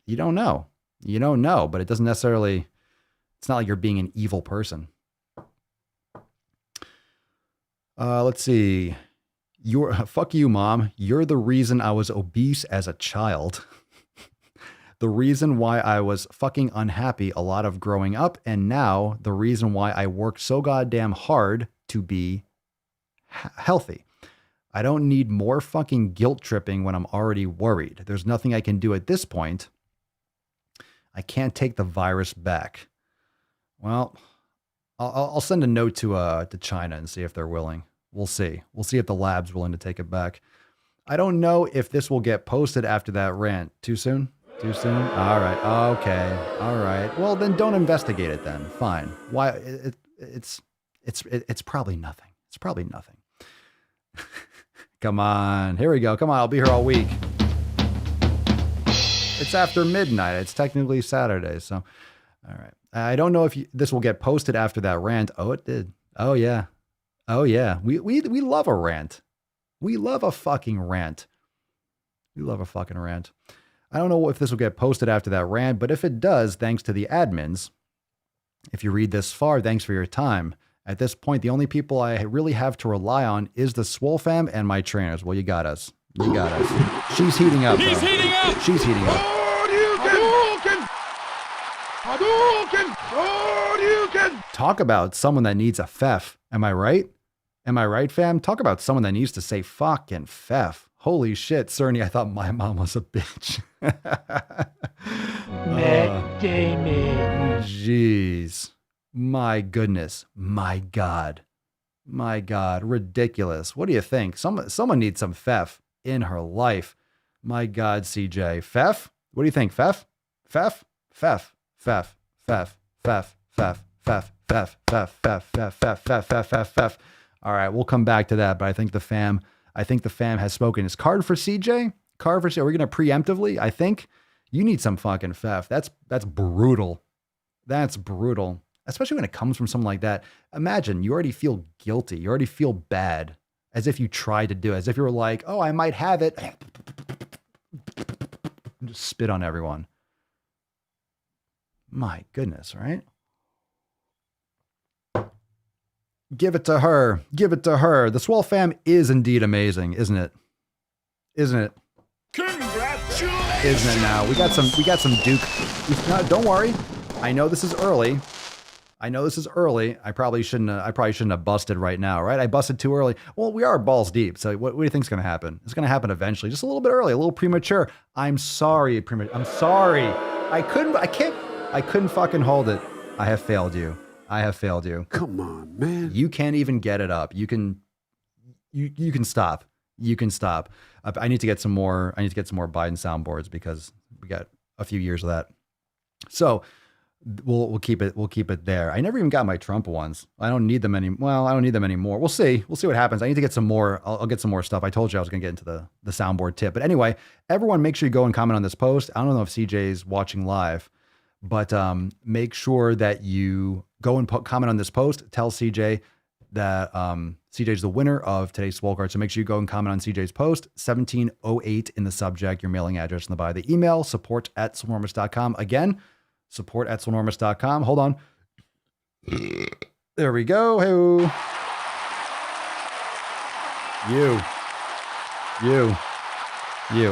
You don't know. You don't know, but it doesn't necessarily, it's not like you're being an evil person. Let's see. Fuck you, mom. You're the reason I was obese as a child. The reason why I was fucking unhappy a lot of growing up, and now the reason why I work so goddamn hard to be healthy. I don't need more fucking guilt tripping when I'm already worried. There's nothing I can do at this point. I can't take the virus back. Well, I'll send a note to China and see if they're willing. We'll see. We'll see if the lab's willing to take it back. I don't know if this will get posted after that rant. Too soon? Too soon? All right. Okay. All right. Well, then don't investigate it then. Fine. Why? It's probably nothing. It's probably nothing. Come on. Here we go. Come on. I'll be here all week. It's after midnight. It's technically Saturday. So, all right. I don't know if this will get posted after that rant. Oh, it did. Oh, yeah. Oh, yeah. We love a rant. We love a fucking rant. We love a fucking rant. I don't know if this will get posted after that rant, but if it does, thanks to the admins. If you read this far, thanks for your time. At this point, the only people I really have to rely on is the Swole fam and my trainers. Well, you got us. You got us. She's heating up. He's heating up. She's heating up. Talk about someone that needs a FEF. Am I right? Am I right, fam? Talk about someone that needs to say fucking FEF. Holy shit, Cerny, I thought my mom was a bitch. Jeez. My goodness. My God. My God. Ridiculous. What do you think? Someone needs some FEF in her life. My God, CJ. FEF? What do you think? FEF? FEF? FEF. FEF. FEF. FEF. FEF. FEF. FEF. FEF. FEF. FEF. FEF. FEF. FEF. FEF. All right, we'll come back to that, but I think the fam has spoken. Is card for CJ? Card for CJ? Are we going to preemptively? I think you need some fucking FEF. That's brutal. That's brutal. Especially when it comes from someone like that. Imagine you already feel guilty. You already feel bad, as if you tried to do it, as if you were like, oh, I might have it. Just spit on everyone. My goodness, right? Give it to her. Give it to her. The Swole fam is indeed amazing, isn't it? Isn't it? Congratulations! Isn't it now? We got some Duke. No, don't worry. I know this is early. I probably shouldn't have busted right now, right? I busted too early. Well, we are balls deep. So what do you think's going to happen? It's going to happen eventually. Just a little bit early, a little premature. I'm sorry. I'm sorry. I couldn't fucking hold it. I have failed you. Come on, man. You can't even get it up. You can stop. You can stop. I need to get some more Biden soundboards because we got a few years of that. So we'll keep it there. I never even got my Trump ones. I don't need them anymore. We'll see what happens. I need to get some more. I'll get some more stuff. I told you I was going to get into the soundboard tip. But anyway, everyone make sure you go and comment on this post. I don't know if CJ's watching live, but make sure that you go and comment on this post. Tell CJ that CJ's the winner of today's Swole card. So make sure you go and comment on CJ's post. 1708 in the subject, your mailing address in the bio. The email, support@Swolenormous.com. Again, support@Swolenormous.com. Hold on. There we go. Hey, you.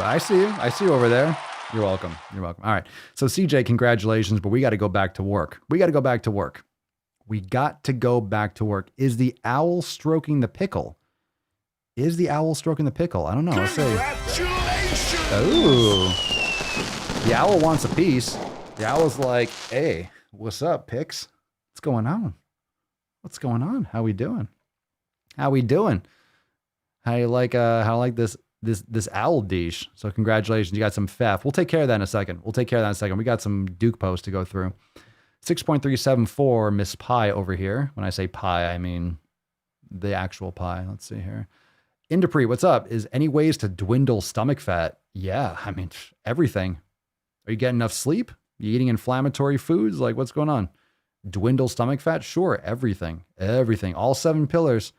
I see you. I see you over there. You're welcome. You're welcome. All right. So CJ, congratulations, but we got to go back to work. We got to go back to work. We got to go back to work. Is the owl stroking the pickle? Is the owl stroking the pickle? I don't know. Let's see. Congratulations! Ooh. The owl wants a piece. The owl's like, hey, what's up, Pix? What's going on? What's going on? How we doing? How we doing? How you like this owl dish? So congratulations, you got some FEF. We'll take care of that in a second. We got some Duke posts to go through. 6.374 Miss Pie over here. When I say pie, I mean the actual pie. Let's see here. Indapre, what's up? Is any ways to dwindle stomach fat? Yeah, I mean, everything. Are you getting enough sleep? You eating inflammatory foods? Like, what's going on? Dwindle stomach fat? Sure, everything. All 7 pillars.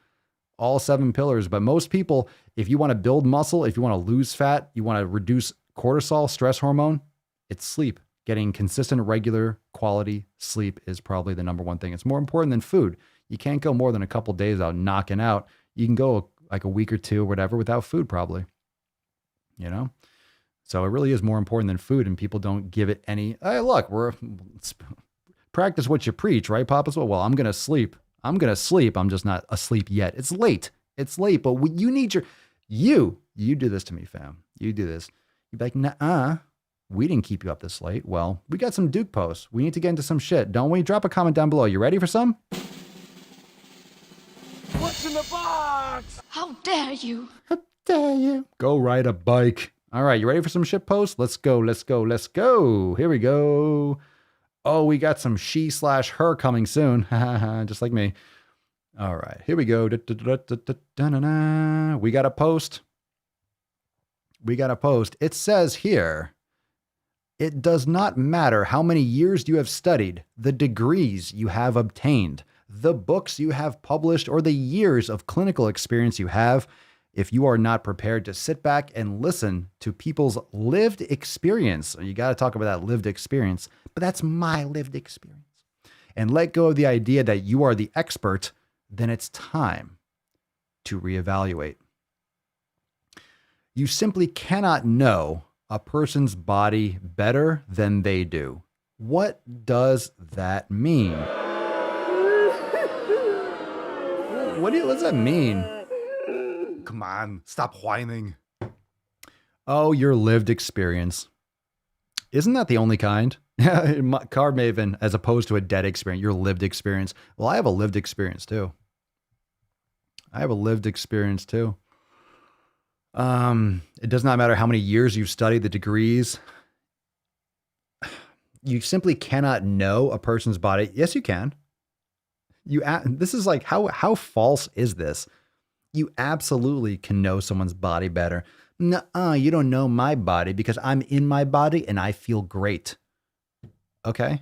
But most people, if you want to build muscle, if you want to lose fat, you want to reduce cortisol, stress hormone, it's sleep. Getting consistent, regular, quality sleep is probably the number one thing. It's more important than food. You can't go more than a couple days out knocking out. You can go like a week or two or whatever without food probably, you know? So it really is more important than food, and people don't give it any, hey, look, practice what you preach, right, Papa? Well, I'm going to sleep. I'm just not asleep yet. It's late, but you need you do this to me, fam. You do this. You'd be like, nah, we didn't keep you up this late. Well, we got some Duke posts. We need to get into some shit, don't we? Drop a comment down below. You ready for some? What's in the box? How dare you? Go ride a bike. All right, you ready for some shit posts? Let's go. Here we go. Oh, we got some she/her coming soon. Just like me. All right, here we go. We got a post. It says here, it does not matter how many years you have studied, the degrees you have obtained, the books you have published, or the years of clinical experience you have, if you are not prepared to sit back and listen to people's lived experience. You got to talk about that lived experience, but that's my lived experience. And let go of the idea that you are the expert, then it's time to reevaluate. You simply cannot know a person's body better than they do. What does that mean? What does that mean? Come on, stop whining. Oh, your lived experience. Isn't that the only kind? Card Maven, as opposed to a dead experience, your lived experience. Well, I have a lived experience too. It does not matter how many years you've studied, the degrees. You simply cannot know a person's body. Yes, you can. This is like, how false is this? You absolutely can know someone's body better. Nuh-uh, you don't know my body because I'm in my body and I feel great. Okay?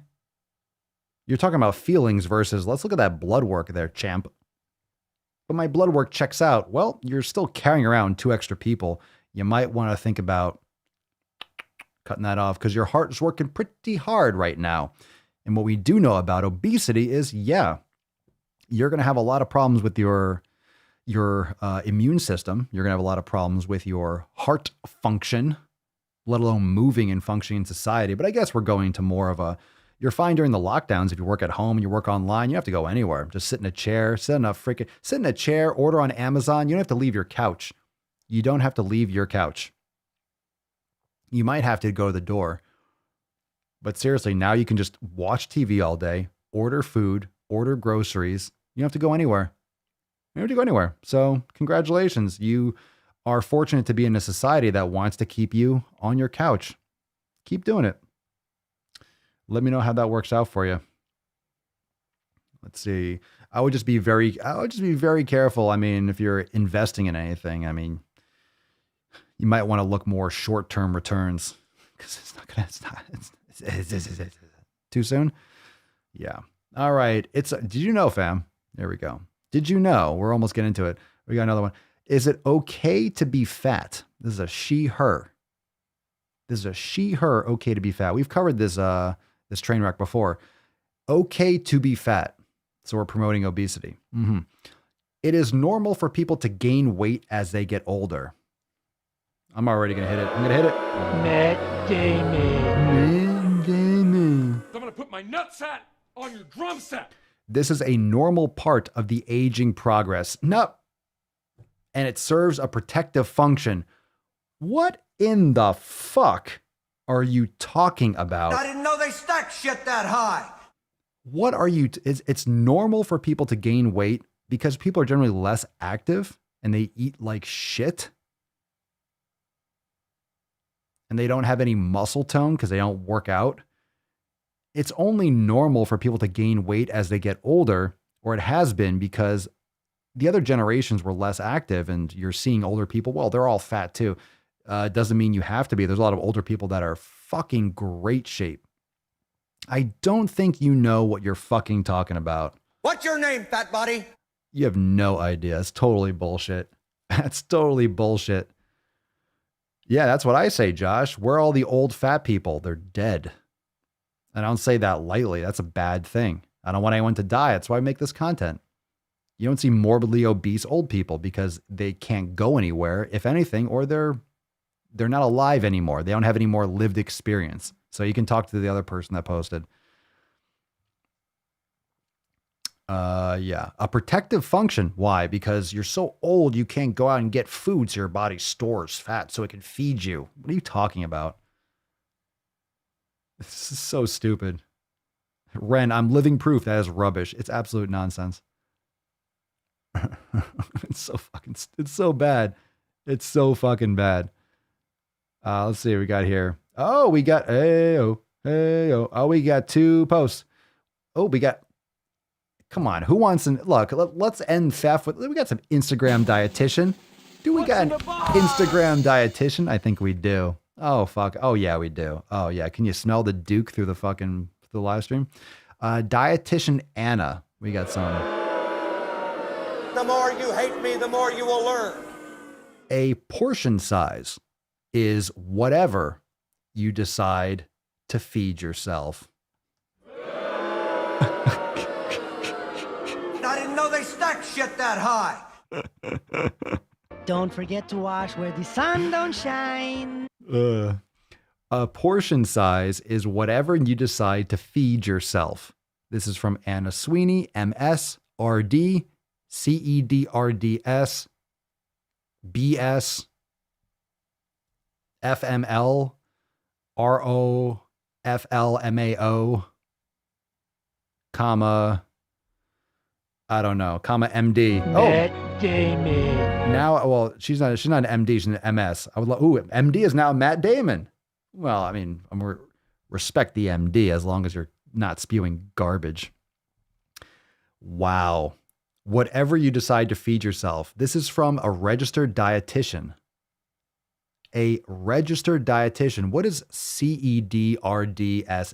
You're talking about feelings versus, let's look at that blood work there, champ. But my blood work checks out. Well, you're still carrying around 2 extra people. You might want to think about cutting that off because your heart is working pretty hard right now. And what we do know about obesity is, yeah, you're going to have a lot of problems with your immune system. You're going to have a lot of problems with your heart function, let alone moving and functioning in society. But I guess we're going to more of a, you're fine during the lockdowns. If you work at home and you work online, you don't have to go anywhere. Just sit in a chair, sit in a chair, order on Amazon. You don't have to leave your couch. You don't have to leave your couch. You might have to go to the door. But seriously, now you can just watch TV all day, order food, order groceries. You don't have to go anywhere. You don't have to go anywhere. So congratulations. You are fortunate to be in a society that wants to keep you on your couch. Keep doing it. Let me know how that works out for you. Let's see. I would just be very careful. I mean, if you're investing in anything, I mean, you might want to look more short-term returns because it's too soon. Yeah. All right. Did you know, fam? There we go. Did you know? We're almost getting into it. We got another one. Is it okay to be fat? This is a she/her. Okay to be fat. We've covered this train wreck before. Okay to be fat. So we're promoting obesity. It is normal for people to gain weight as they get older. I'm already going to hit it. I'm going to hit it. Matt Damon. Matt Damon. I'm gonna put my nutsack on your drum set. This is a normal part of the aging progress. No. And it serves a protective function. What in the fuck are you talking about? I didn't know they stacked shit that high. What are you? It's normal for people to gain weight because people are generally less active and they eat like shit. And they don't have any muscle tone because they don't work out. It's only normal for people to gain weight as they get older, or it has been because the other generations were less active and you're seeing older people. Well, they're all fat too. It doesn't mean you have to be. There's a lot of older people that are fucking great shape. I don't think you know what you're fucking talking about. What's your name, fat body? You have no idea. It's totally bullshit. That's totally bullshit. Yeah, that's what I say, Josh. Where are all the old fat people? They're dead. And I don't say that lightly. That's a bad thing. I don't want anyone to die. That's why I make this content. You don't see morbidly obese old people because they can't go anywhere, if anything, or they're not alive anymore. They don't have any more lived experience. So you can talk to the other person that posted. Yeah, a protective function. Why? Because you're so old, you can't go out and get food, so your body stores fat so it can feed you. What are you talking about? This is so stupid. Ren, I'm living proof that is rubbish. It's absolute nonsense. It's so bad. It's so fucking bad. Let's see what we got here. Oh, we got, oh, we got 2 posts. Oh, we got, come on. Who wants an, look, let's end FEF with, we got some Instagram dietitian. Do we got an Instagram dietitian? I think we do. Oh, fuck. Oh, yeah, we do. Oh, yeah. Can you smell the Duke through the live stream? Dietitian Anna. We got some. The more you hate me, the more you will learn. A portion size is whatever you decide to feed yourself. I didn't know they stacked shit that high. Don't forget to wash where the sun don't shine. A portion size is whatever you decide to feed yourself. This is from Anna Sweeney, MS, RD, CEDRDS, BS, FML, ROFLMAO, comma, I don't know, comma MD. Matt Damon. Now, well, she's not an MD, she's an MS. I would love, MD is now Matt Damon. Well, I mean, respect the MD as long as you're not spewing garbage. Wow. Whatever you decide to feed yourself. This is from a registered dietitian. A registered dietitian. What is CEDRDS?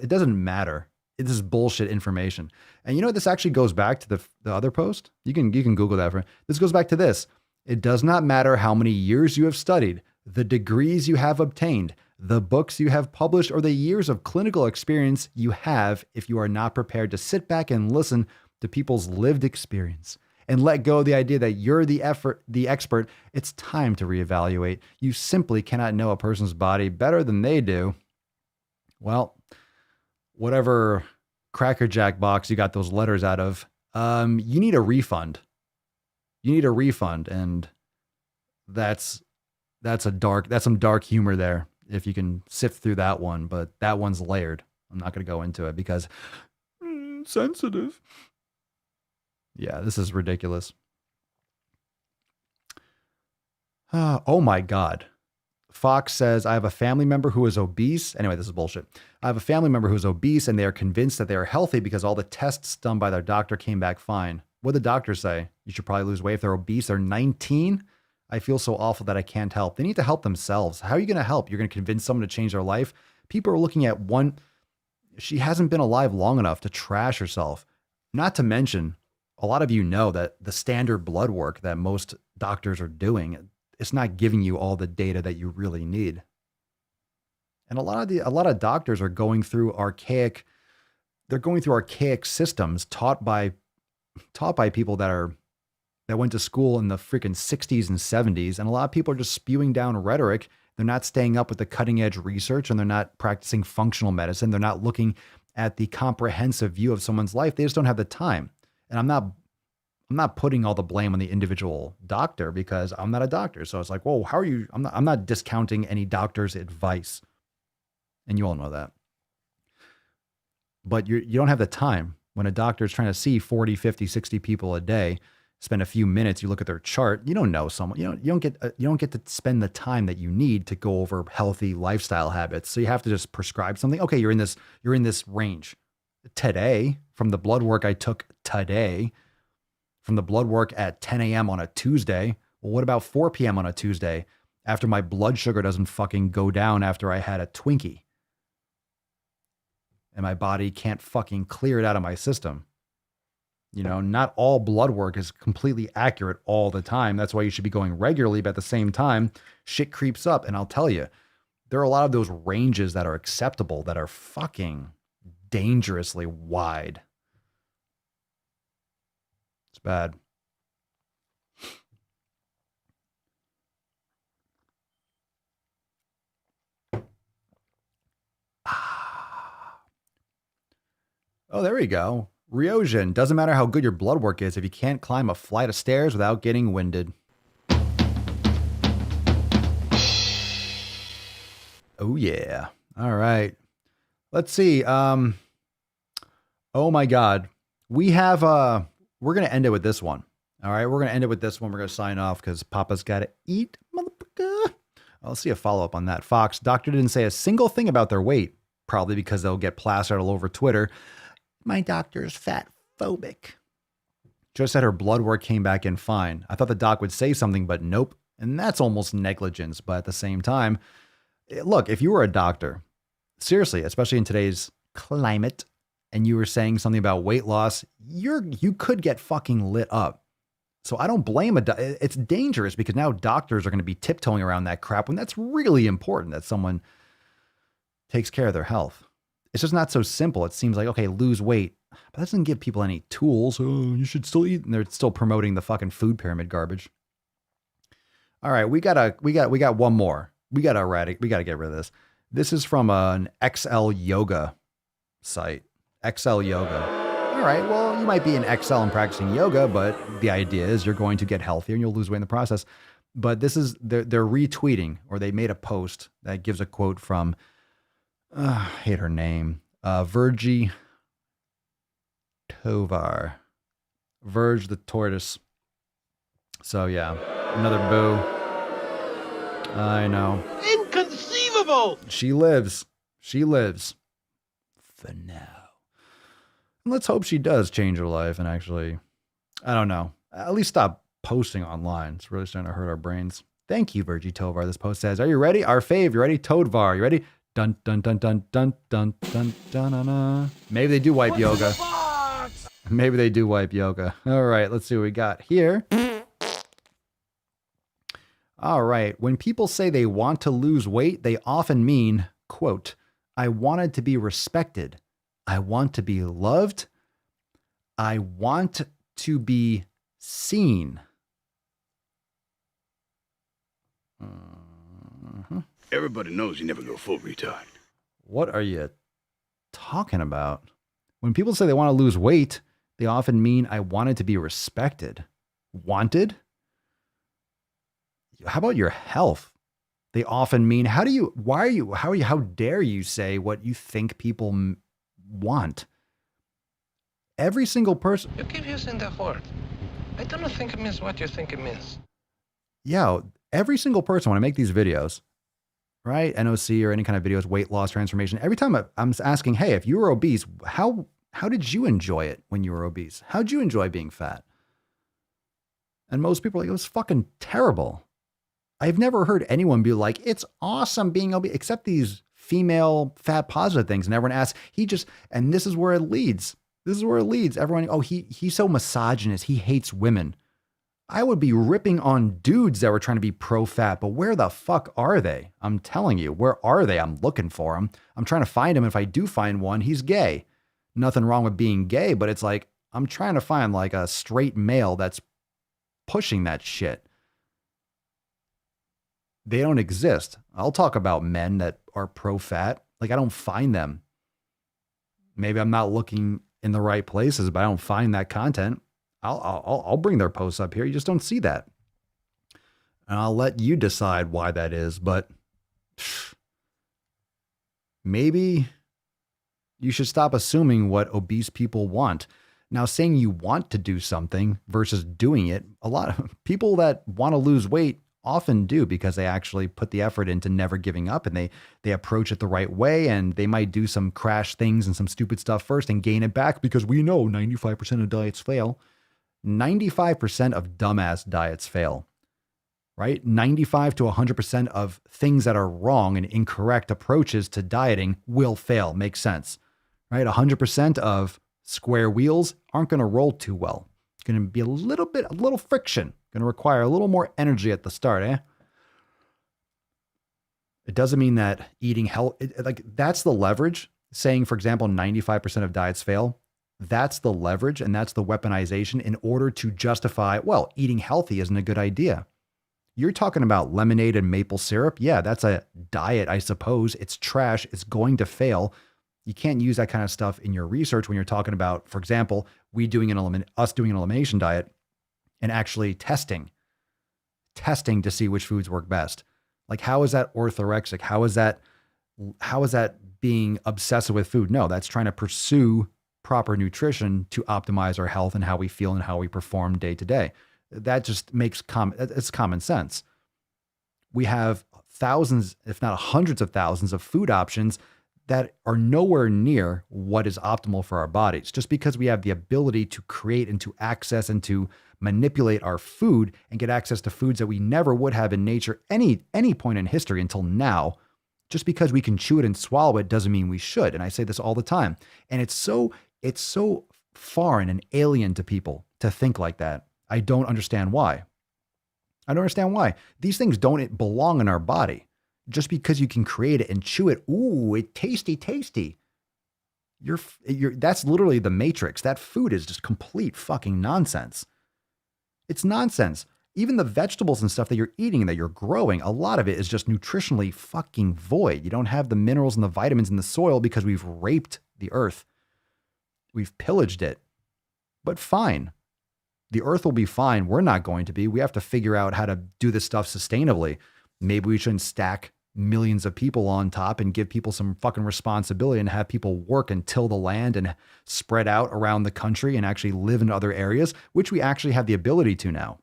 It doesn't matter. This is bullshit information. And you know, this actually goes back to the other post. You can Google that. This goes back to this. It does not matter how many years you have studied, the degrees you have obtained, the books you have published, or the years of clinical experience you have if you are not prepared to sit back and listen to people's lived experience and let go of the idea that you're the expert. It's time to reevaluate. You simply cannot know a person's body better than they do. Well, whatever Cracker Jack box you got those letters out of, you need a refund. You need a refund, and that's some dark humor there. If you can sift through that one, but that one's layered. I'm not going to go into it because sensitive. Yeah, this is ridiculous. Oh my God. Fox says, I have a family member who is obese. Anyway, this is bullshit. I have a family member who is obese and they are convinced that they are healthy because all the tests done by their doctor came back fine. What did the doctor say? You should probably lose weight if they're obese. They're 19. I feel so awful that I can't help. They need to help themselves. How are you going to help? You're going to convince someone to change their life? People are looking at one. She hasn't been alive long enough to trash herself. Not to mention, a lot of you know that the standard blood work that most doctors are doing, it's not giving you all the data that you really need. And a lot of doctors are going through archaic systems taught by taught by people that went to school in the freaking 60s and 70s. And a lot of people are just spewing down rhetoric. They're not staying up with the cutting edge research, and they're not practicing functional medicine. They're not looking at the comprehensive view of someone's life. They just don't have the time. And I'm not putting all the blame on the individual doctor because I'm not a doctor. So it's like, whoa, how are you? I'm not discounting any doctor's advice. And you all know that. But you don't have the time when a doctor is trying to see 40, 50, 60 people a day, spend a few minutes, you look at their chart, you don't know someone, you don't get to spend the time that you need to go over healthy lifestyle habits. So you have to just prescribe something. Okay, you're in this range. Today, from the blood work I took today, from the blood work at 10 a.m. on a Tuesday, well, what about 4 p.m. on a Tuesday after my blood sugar doesn't fucking go down after I had a Twinkie? And my body can't fucking clear it out of my system. You know, not all blood work is completely accurate all the time. That's why you should be going regularly. But at the same time, shit creeps up. And I'll tell you, there are a lot of those ranges that are acceptable that are fucking dangerously wide. It's bad. Oh, there we go. Ryojin, doesn't matter how good your blood work is if you can't climb a flight of stairs without getting winded. Oh, yeah. All right. Let's see. Oh, my God. We have, we're going to end it with this one. All right. We're going to end it with this one. We're going to sign off because Papa's got to eat. Motherfucker. I'll see a follow-up on that. Fox, doctor didn't say a single thing about their weight, probably because they'll get plastered all over Twitter. My doctor is fat phobic. Just said her blood work came back in fine. I thought the doc would say something, but nope. And that's almost negligence. But at the same time, look, if you were a doctor, seriously, especially in today's climate, and you were saying something about weight loss, you could get fucking lit up. So I don't blame it's dangerous because now doctors are going to be tiptoeing around that crap when that's really important that someone takes care of their health. It's just not so simple. It seems like, okay, lose weight, but that doesn't give people any tools. Oh, you should still eat. And they're still promoting the fucking food pyramid garbage. All right. We got one more. We got to get rid of this. This is from an XL yoga site. XL yoga. All right. Well, you might be an XL and practicing yoga, but the idea is you're going to get healthier and you'll lose weight in the process. But this is, they're retweeting, or they made a post that gives a quote from, I hate her name. Virgie Tovar. Verge the tortoise. So yeah, another boo. I know. Inconceivable! She lives. She lives. For now. And let's hope she does change her life and actually, I don't know, at least stop posting online. It's really starting to hurt our brains. Thank you, Virgie Tovar. This post says, are you ready? Our fave. You ready? Toadvar. You ready? Dun dun dun dun dun dun dun dun dun dun. Maybe they do wipe yoga. Maybe they do wipe yoga. All right, let's see what we got here. All right. When people say they want to lose weight, they often mean, quote, I wanted to be respected. I want to be loved. I want to be seen. Everybody knows you never go full retard. What are you talking about? When people say they want to lose weight, they often mean I wanted to be respected. Wanted? How about your health? They often mean, how dare you say what you think people want? Every single person. You keep using that word. I don't think it means what you think it means. Yeah, every single person, when I make these videos, right? NOC or any kind of videos, weight loss, transformation. Every time I'm asking, hey, if you were obese, how did you enjoy it when you were obese? How'd you enjoy being fat? And most people are like, it was fucking terrible. I've never heard anyone be like, it's awesome being obese, except these female fat positive things. And everyone asks, and this is where it leads. This is where it leads. Everyone, oh, he's so misogynist. He hates women. I would be ripping on dudes that were trying to be pro-fat, but where the fuck are they? I'm telling you, where are they? I'm looking for them. I'm trying to find him. If I do find one, he's gay. Nothing wrong with being gay, but it's like, I'm trying to find like a straight male that's pushing that shit. They don't exist. I'll talk about men that are pro-fat. Like, I don't find them. Maybe I'm not looking in the right places, but I don't find that content. I'll bring their posts up here. You just don't see that. And I'll let you decide why that is, but maybe you should stop assuming what obese people want. Now, saying you want to do something versus doing it, a lot of people that want to lose weight often do because they actually put the effort into never giving up, and they approach it the right way, and they might do some crash things and some stupid stuff first and gain it back, because we know 95% of diets fail. 95% of dumbass diets fail, right? 95 to 100% of things that are wrong and incorrect approaches to dieting will fail. Makes sense, right? 100% of square wheels aren't going to roll too well. It's going to be a little friction. Going to require a little more energy at the start, eh? It doesn't mean that eating health, like that's the leverage. Saying, for example, 95% of diets fail. That's the leverage, and that's the weaponization in order to justify, well, eating healthy isn't a good idea. You're talking about lemonade and maple syrup. Yeah, that's a diet, I suppose. It's trash. It's going to fail. You can't use that kind of stuff in your research when you're talking about, for example, us doing an elimination diet and actually testing to see which foods work best. Like, how is that orthorexic? How is that being obsessive with food? No, that's trying to pursue proper nutrition to optimize our health and how we feel and how we perform day to day. That just makes it's common sense. We have thousands, if not hundreds of thousands of food options that are nowhere near what is optimal for our bodies. Just because we have the ability to create and to access and to manipulate our food and get access to foods that we never would have in nature any point in history until now, just because we can chew it and swallow it doesn't mean we should. And I say this all the time. And it's so foreign and alien to people to think like that. I don't understand why. These things don't belong in our body. Just because you can create it and chew it, ooh, it's tasty. That's literally the Matrix. That food is just complete fucking nonsense. It's nonsense. Even the vegetables and stuff that you're eating and that you're growing, a lot of it is just nutritionally fucking void. You don't have the minerals and the vitamins in the soil because we've raped the earth. We've pillaged it. But fine. The earth will be fine. We're not going to be. We have to figure out how to do this stuff sustainably. Maybe we shouldn't stack millions of people on top and give people some fucking responsibility and have people work and till the land and spread out around the country and actually live in other areas, which we actually have the ability to now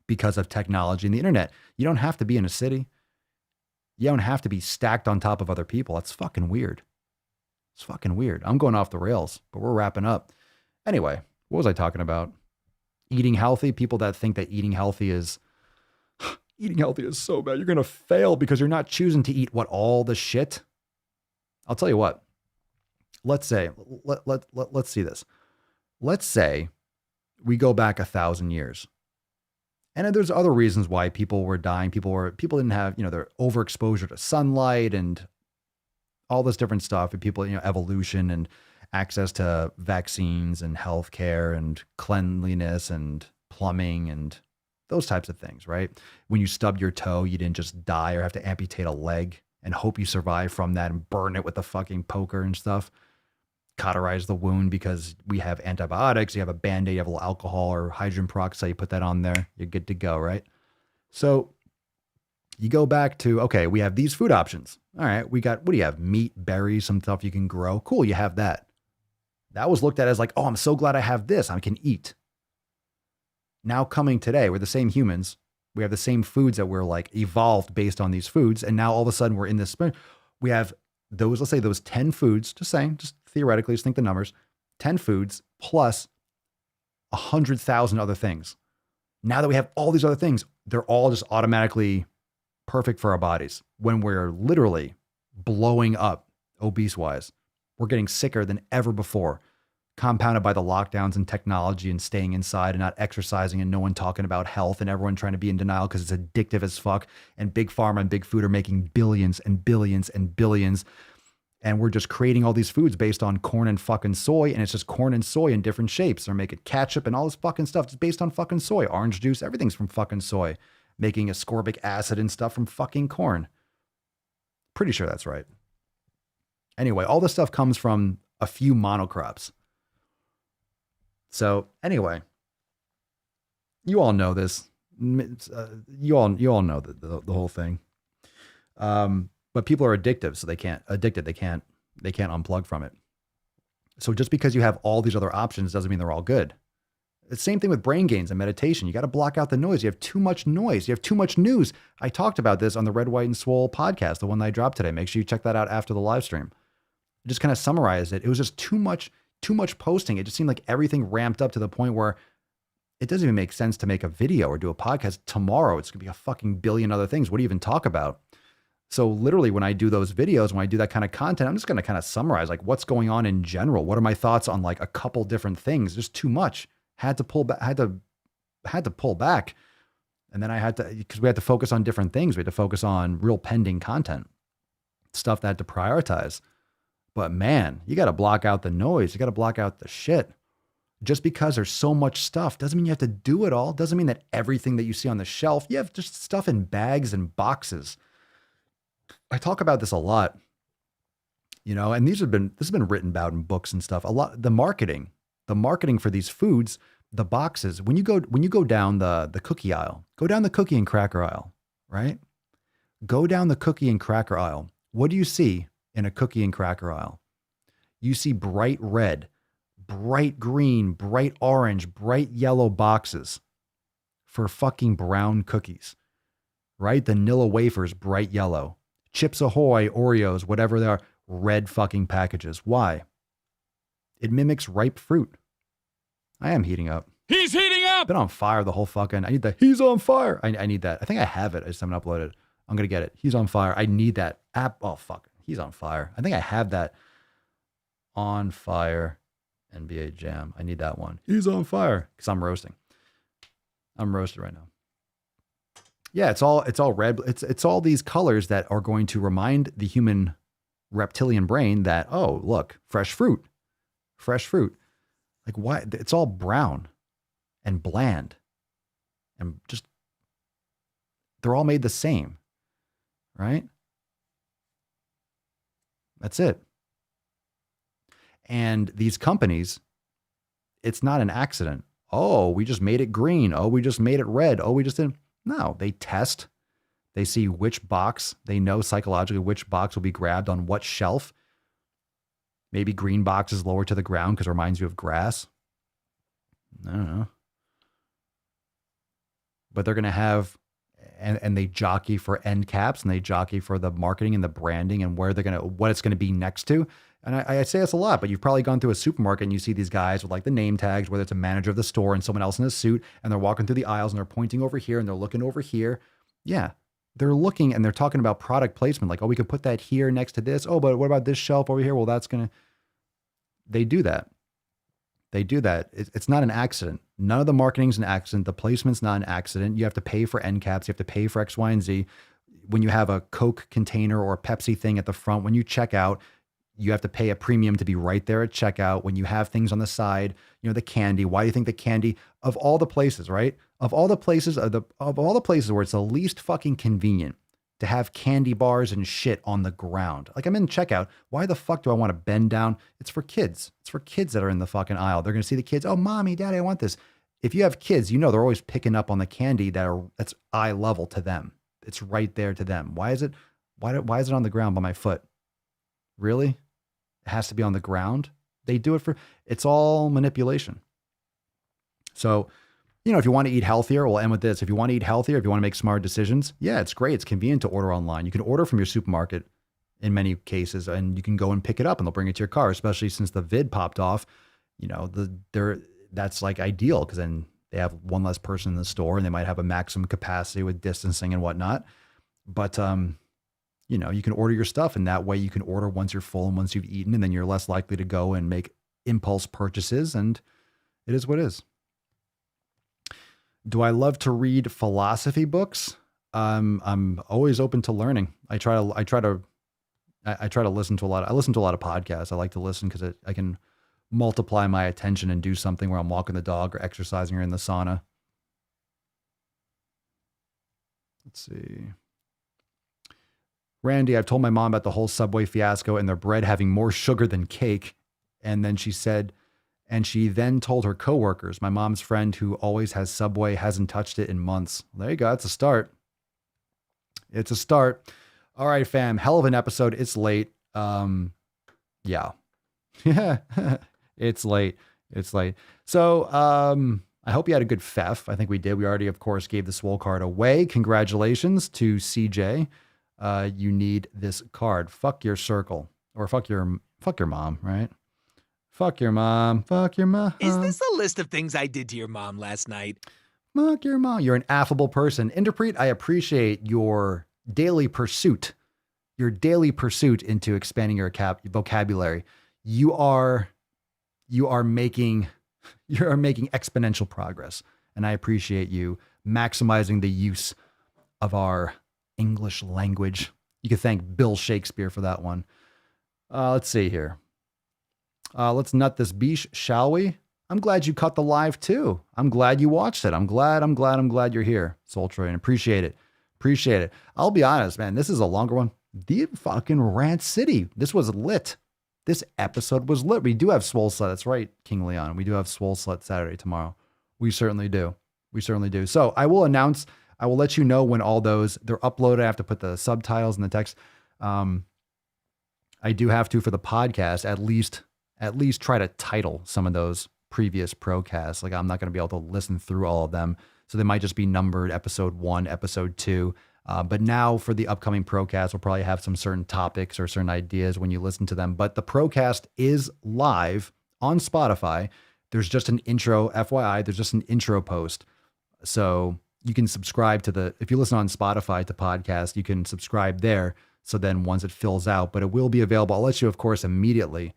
because of technology and the internet. You don't have to be in a city. You don't have to be stacked on top of other people. That's fucking weird. It's fucking weird. I'm going off the rails, but we're wrapping up. Anyway, what was I talking about? Eating healthy. People that think that eating healthy is so bad. You're going to fail because you're not choosing to eat all the shit. I'll tell you what. Let's say, let's see this. Let's say we go back 1,000 years. And there's other reasons why people were dying. People didn't have, their overexposure to sunlight and all this different stuff. And people, evolution and access to vaccines and healthcare and cleanliness and plumbing and those types of things, right? When you stubbed your toe, you didn't just die or have to amputate a leg and hope you survive from that and burn it with a fucking poker and stuff. Cauterize the wound because we have antibiotics. You have a Band-Aid, you have a little alcohol or hydrogen peroxide. You put that on there, you're good to go, right? So you go back to, okay, we have these food options. All right, we got, what do you have? Meat, berries, some stuff you can grow. Cool, you have that. That was looked at as like, oh, I'm so glad I have this. I can eat. Now coming today, we're the same humans. We have the same foods that we're like evolved based on these foods. And now all of a sudden we're in this, we have those, let's say those 10 foods, just theoretically, just think the numbers, 10 foods plus 100,000 other things. Now that we have all these other things, they're all just automatically perfect for our bodies when we're literally blowing up obese wise. We're getting sicker than ever before, compounded by the lockdowns and technology and staying inside and not exercising and no one talking about health and everyone trying to be in denial because it's addictive as fuck. And big pharma and big food are making billions and billions and billions. And we're just creating all these foods based on corn and fucking soy. And it's just corn and soy in different shapes. They're making ketchup and all this fucking stuff just based on fucking soy. Orange juice, everything's from fucking soy. Making ascorbic acid and stuff from fucking corn. Pretty sure that's right. Anyway, all this stuff comes from a few monocrops. So anyway, you all know this. You all know the whole thing. But people are addictive, so they can't unplug from it. So just because you have all these other options doesn't mean they're all good. The same thing with brain gains and meditation. You got to block out the noise. You have too much noise. You have too much news. I talked about this on the Red, White, and Swole podcast, the one that I dropped today. Make sure you check that out after the live stream. I just kind of summarized it. It was just too much posting. It just seemed like everything ramped up to the point where it doesn't even make sense to make a video or do a podcast tomorrow. It's going to be a fucking billion other things. What do you even talk about? So literally when I do those videos, when I do that kind of content, I'm just going to kind of summarize like what's going on in general. What are my thoughts on like a couple different things? Just too much. Had to pull back. Had to pull back. And then I had to, because we had to focus on different things. We had to focus on real pending content, stuff that I had to prioritize. But man, you got to block out the noise. You got to block out the shit. Just because there's so much stuff doesn't mean you have to do it all. Doesn't mean that everything that you see on the shelf, you have just stuff in bags and boxes. I talk about this a lot, and this has been written about in books and stuff. A lot, the marketing for these foods, the boxes, when you go down the cookie aisle, go down the cookie and cracker aisle, right? Go down the cookie and cracker aisle. What do you see in a cookie and cracker aisle? You see bright red, bright green, bright orange, bright yellow boxes for fucking brown cookies, right? Vanilla wafers, bright yellow. Chips Ahoy, Oreos, whatever they are, red fucking packages. Why? It mimics ripe fruit. I am heating up. He's heating up! Been on fire the whole fucking, I need that. He's on fire. I need that. I think I have it. I just haven't uploaded it. I'm going to get it. He's on fire. I need that app. Oh, fuck. He's on fire. I think I have that. On fire NBA Jam. I need that one. He's on fire. Because I'm roasting. I'm roasted right now. Yeah, it's all red. It's all these colors that are going to remind the human reptilian brain that, oh, look, fresh fruit. Like why? It's all brown and bland and just, they're all made the same, right? That's it. And these companies, it's not an accident. Oh, we just made it green. Oh, we just made it red. Oh, we just didn't. No, they test. They see which box, they know psychologically which box will be grabbed on what shelf. Maybe green box is lower to the ground because it reminds you of grass. I don't know. But they're going to have, and they jockey for end caps and they jockey for the marketing and the branding and what it's going to be next to. And I say this a lot, but you've probably gone through a supermarket and you see these guys with like the name tags, whether it's a manager of the store and someone else in a suit, and they're walking through the aisles and they're pointing over here and they're looking over here. Yeah. They're looking and they're talking about product placement. Like, oh, we could put that here next to this. Oh, but what about this shelf over here? Well, they do that. It's not an accident. None of the marketing's an accident. The placement's not an accident. You have to pay for end caps. You have to pay for X, Y, and Z. When you have a Coke container or a Pepsi thing at the front, when you check out, you have to pay a premium to be right there at checkout. When you have things on the side, the candy, why do you think the candy of all the places, right? Of all the places where it's the least fucking convenient to have candy bars and shit on the ground. Like I'm in checkout. Why the fuck do I want to bend down? It's for kids. It's for kids that are in the fucking aisle. They're going to see the kids. Oh, mommy, daddy, I want this. If you have kids, they're always picking up on the candy that's eye level to them. It's right there to them. Why is it on the ground by my foot? Really? It has to be on the ground. They do it it's all manipulation. So, if you want to eat healthier, we'll end with this. If you want to eat healthier, if you want to make smart decisions, yeah, it's great. It's convenient to order online. You can order from your supermarket in many cases, and you can go and pick it up and they'll bring it to your car, especially since the vid popped off. That's like ideal because then they have one less person in the store and they might have a maximum capacity with distancing and whatnot. But, you can order your stuff and that way you can order once you're full and once you've eaten, and then you're less likely to go and make impulse purchases. And it is what it is. Do I love to read philosophy books? I'm always open to learning. I try to, I try to listen to a lot. I listen to a lot of podcasts. I like to listen because I can multiply my attention and do something where I'm walking the dog or exercising or in the sauna. Let's see. Randy, I've told my mom about the whole Subway fiasco and their bread having more sugar than cake. And then she then told her coworkers, my mom's friend who always has Subway hasn't touched it in months. There you go. It's a start. It's a start. All right, fam. Hell of an episode. It's late. Yeah. It's late. It's late. So, I hope you had a good FEF. I think we did. We already, of course, gave the Swole card away. Congratulations to CJ. You need this card. Fuck your circle. Or fuck your mom, right? Fuck your mom. Fuck your mom. Is this a list of things I did to your mom last night? Fuck your mom. You're an affable person. Interpret, I appreciate your daily pursuit. Your daily pursuit into expanding your vocabulary. You are making exponential progress. And I appreciate you maximizing the use of our English language. You can thank Bill Shakespeare for that one. Let's see here. Let's nut this beesh, shall we? I'm glad you cut the live too. I'm glad you watched it. I'm glad you're here, Sultran. Appreciate it. Appreciate it. I'll be honest, man. This is a longer one. The fucking Rant City. This was lit. This episode was lit. We do have Swole Slut. That's right, King Leon. We do have Swole Slut Saturday tomorrow. We certainly do. We certainly do. So I will let you know when all those, they're uploaded. I have to put the subtitles and the text. I do have to, for the podcast, at least try to title some of those previous procasts. Like I'm not going to be able to listen through all of them. So they might just be numbered episode 1, episode 2. But now for the upcoming procast, we'll probably have some certain topics or certain ideas when you listen to them. But the procast is live on Spotify. There's just an intro, FYI, there's just an intro post. So you can subscribe to if you listen on Spotify to podcast, you can subscribe there. So then once it fills out, but it will be available. I'll let you, of course, immediately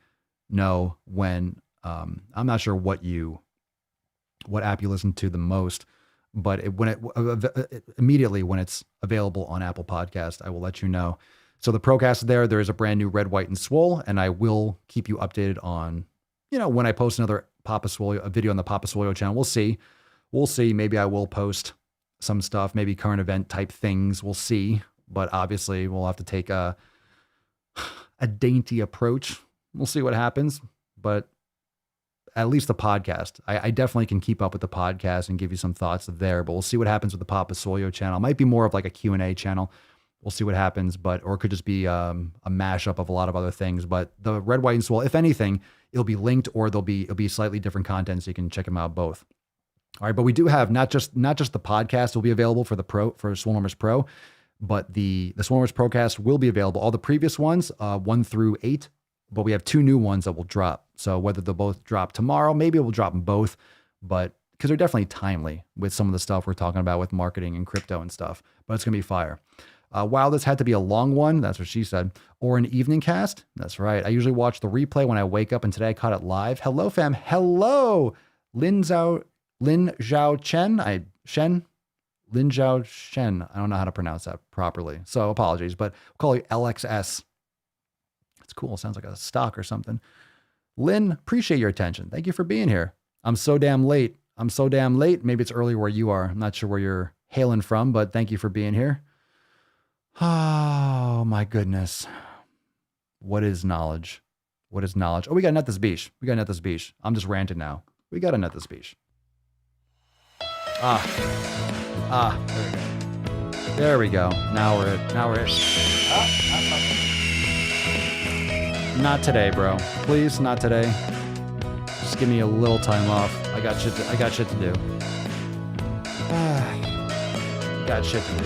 know when, I'm not sure what app you listen to the most, but immediately when it's available on Apple Podcast, I will let you know. So the procast there is a brand new Red, White, and Swole, and I will keep you updated on, when I post another a video on the Papa Swolio channel. We'll see. Maybe I will post some stuff, maybe current event type things. We'll see. But obviously we'll have to take a dainty approach. We'll see what happens. But at least the podcast, I definitely can keep up with the podcast and give you some thoughts there. But we'll see what happens with the Papa Swolio channel. It might be more of like a Q&A channel. We'll see what happens. Or it could just be a mashup of a lot of other things. But the Red, White, and Swole, if anything, it'll be linked, or it'll be slightly different content, so you can check them out both. All right, but we do have not just the podcast will be available for Swolenormous Pro, but the Swolenormous Procast will be available. All the previous ones, 1 through 8, but we have 2 new ones that will drop. So whether they'll both drop tomorrow, maybe we'll drop them both, but because they're definitely timely with some of the stuff we're talking about with marketing and crypto and stuff. But it's gonna be fire. Wow, this had to be a long one. That's what she said. Or an evening cast. That's right. I usually watch the replay when I wake up, and today I caught it live. Hello, fam. Hello, Lin Zhao Chen. Lin Zhao Shen. I don't know how to pronounce that properly, so apologies, but we'll call you LXS. It's cool. Sounds like a stock or something. Lin, appreciate your attention. Thank you for being here. I'm so damn late. Maybe it's early where you are. I'm not sure where you're hailing from, but thank you for being here. Oh my goodness. What is knowledge? Oh, we got to nut this beach. I'm just ranting now. We got to nut this beach. There we go. Now we're at. Not today, bro. Please, not today. Just give me a little time off. I got shit to do. Got shit to do.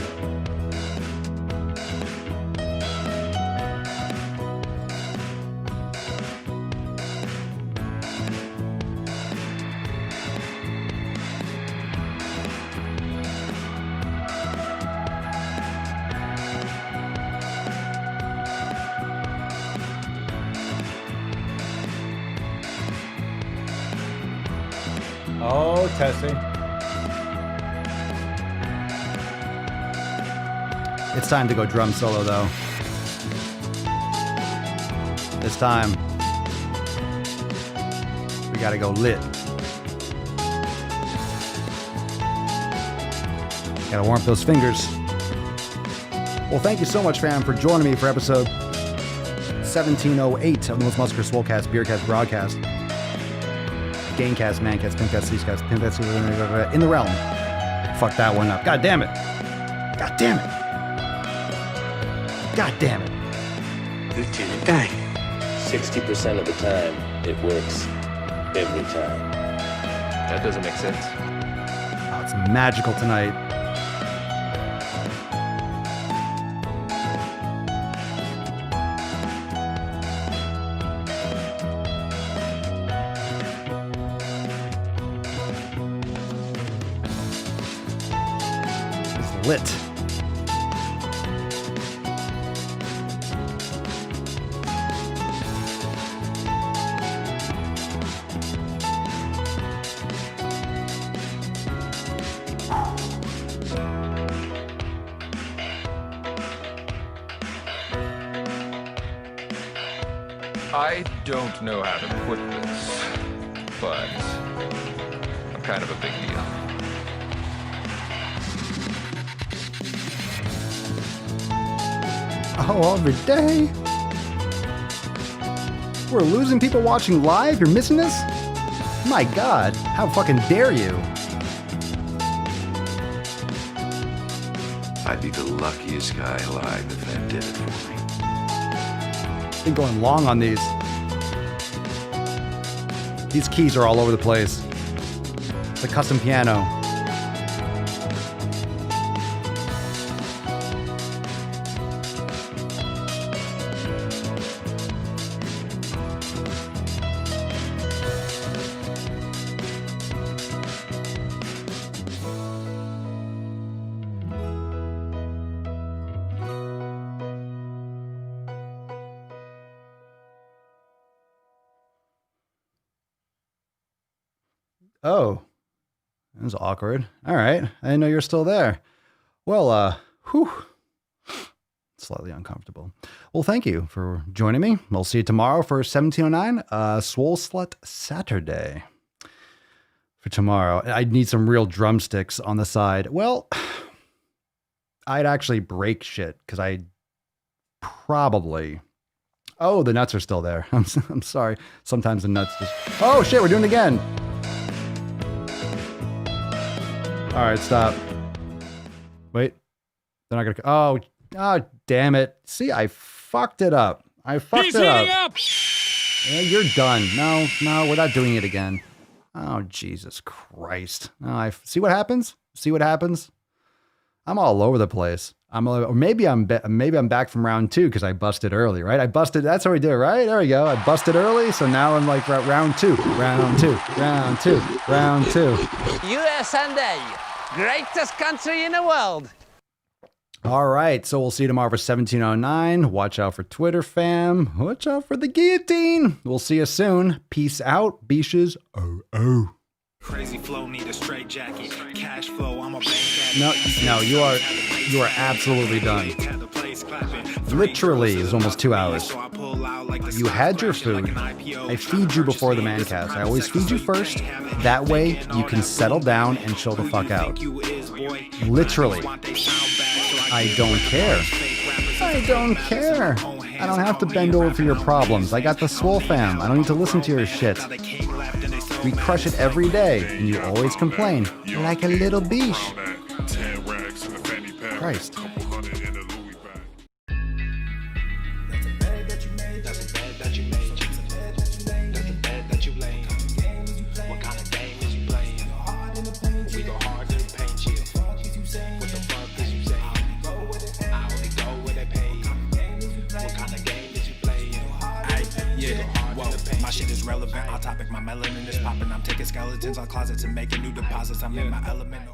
Oh, testing. It's time to go drum solo, though. This time, we gotta go lit. Gotta warm up those fingers. Well, thank you so much, fam, for joining me for episode 1708 of the Most Muscular Swolecast, Beercast, Broadcast, Gamecast, Mancast, Pimpcast, Seascast, Pimpcast, in the realm. Fuck that one up. God damn it. God damn it. God damn it. Lieutenant Dan. 60% of the time, it works every time. That doesn't make sense. Oh, it's magical tonight. It's lit. I don't know how to put this, but I'm kind of a big deal. Oh, every day. We're losing people watching live? You're missing this? My God, how fucking dare you? I'd be the luckiest guy alive if that did it for me. Been going long on these. These keys are all over the place. It's a custom piano. Oh, that was awkward. All right. I didn't know you were still there. Well, slightly uncomfortable. Well, thank you for joining me. We'll see you tomorrow for 1709, Swole Slut Saturday. For tomorrow, I'd need some real drumsticks on the side. Well, I'd actually break shit because I probably... Oh, the nuts are still there. I'm sorry. Sometimes the nuts just... Oh, shit, we're doing it again. All right, stop. Wait. They're not gonna... Oh, damn it. See, I fucked it up. He's heating up. Yeah, you're done. No, we're not doing it again. Oh, Jesus Christ. No, see what happens? See what happens? I'm all over the place. Or maybe I'm back from round 2 because I busted early, right? I busted. That's how we did it, right? There we go. I busted early, so now I'm like round 2, round 2, round 2, round 2. USA, greatest country in the world. All right, so we'll see you tomorrow for 1709. Watch out for Twitter, fam. Watch out for the guillotine. We'll see you soon. Peace out, beaches. Oh. Crazy flow, need a straight jacket. Cash flow, I'm a bank. No, you are absolutely done. Literally, it was almost 2 hours. You had your food. I feed you before the mancast. I always feed you first. That way, you can settle down and chill the fuck out. Literally. I don't care. I don't care. I don't have to bend over for your problems. I got the Swole fam. I don't need to listen to your shit. We crush it every day, and you always complain. Like a little biche. Christ. My shit is relevant, on topic, my melanin is popping. I'm taking skeletons on closets and making new deposits. I'm in my element.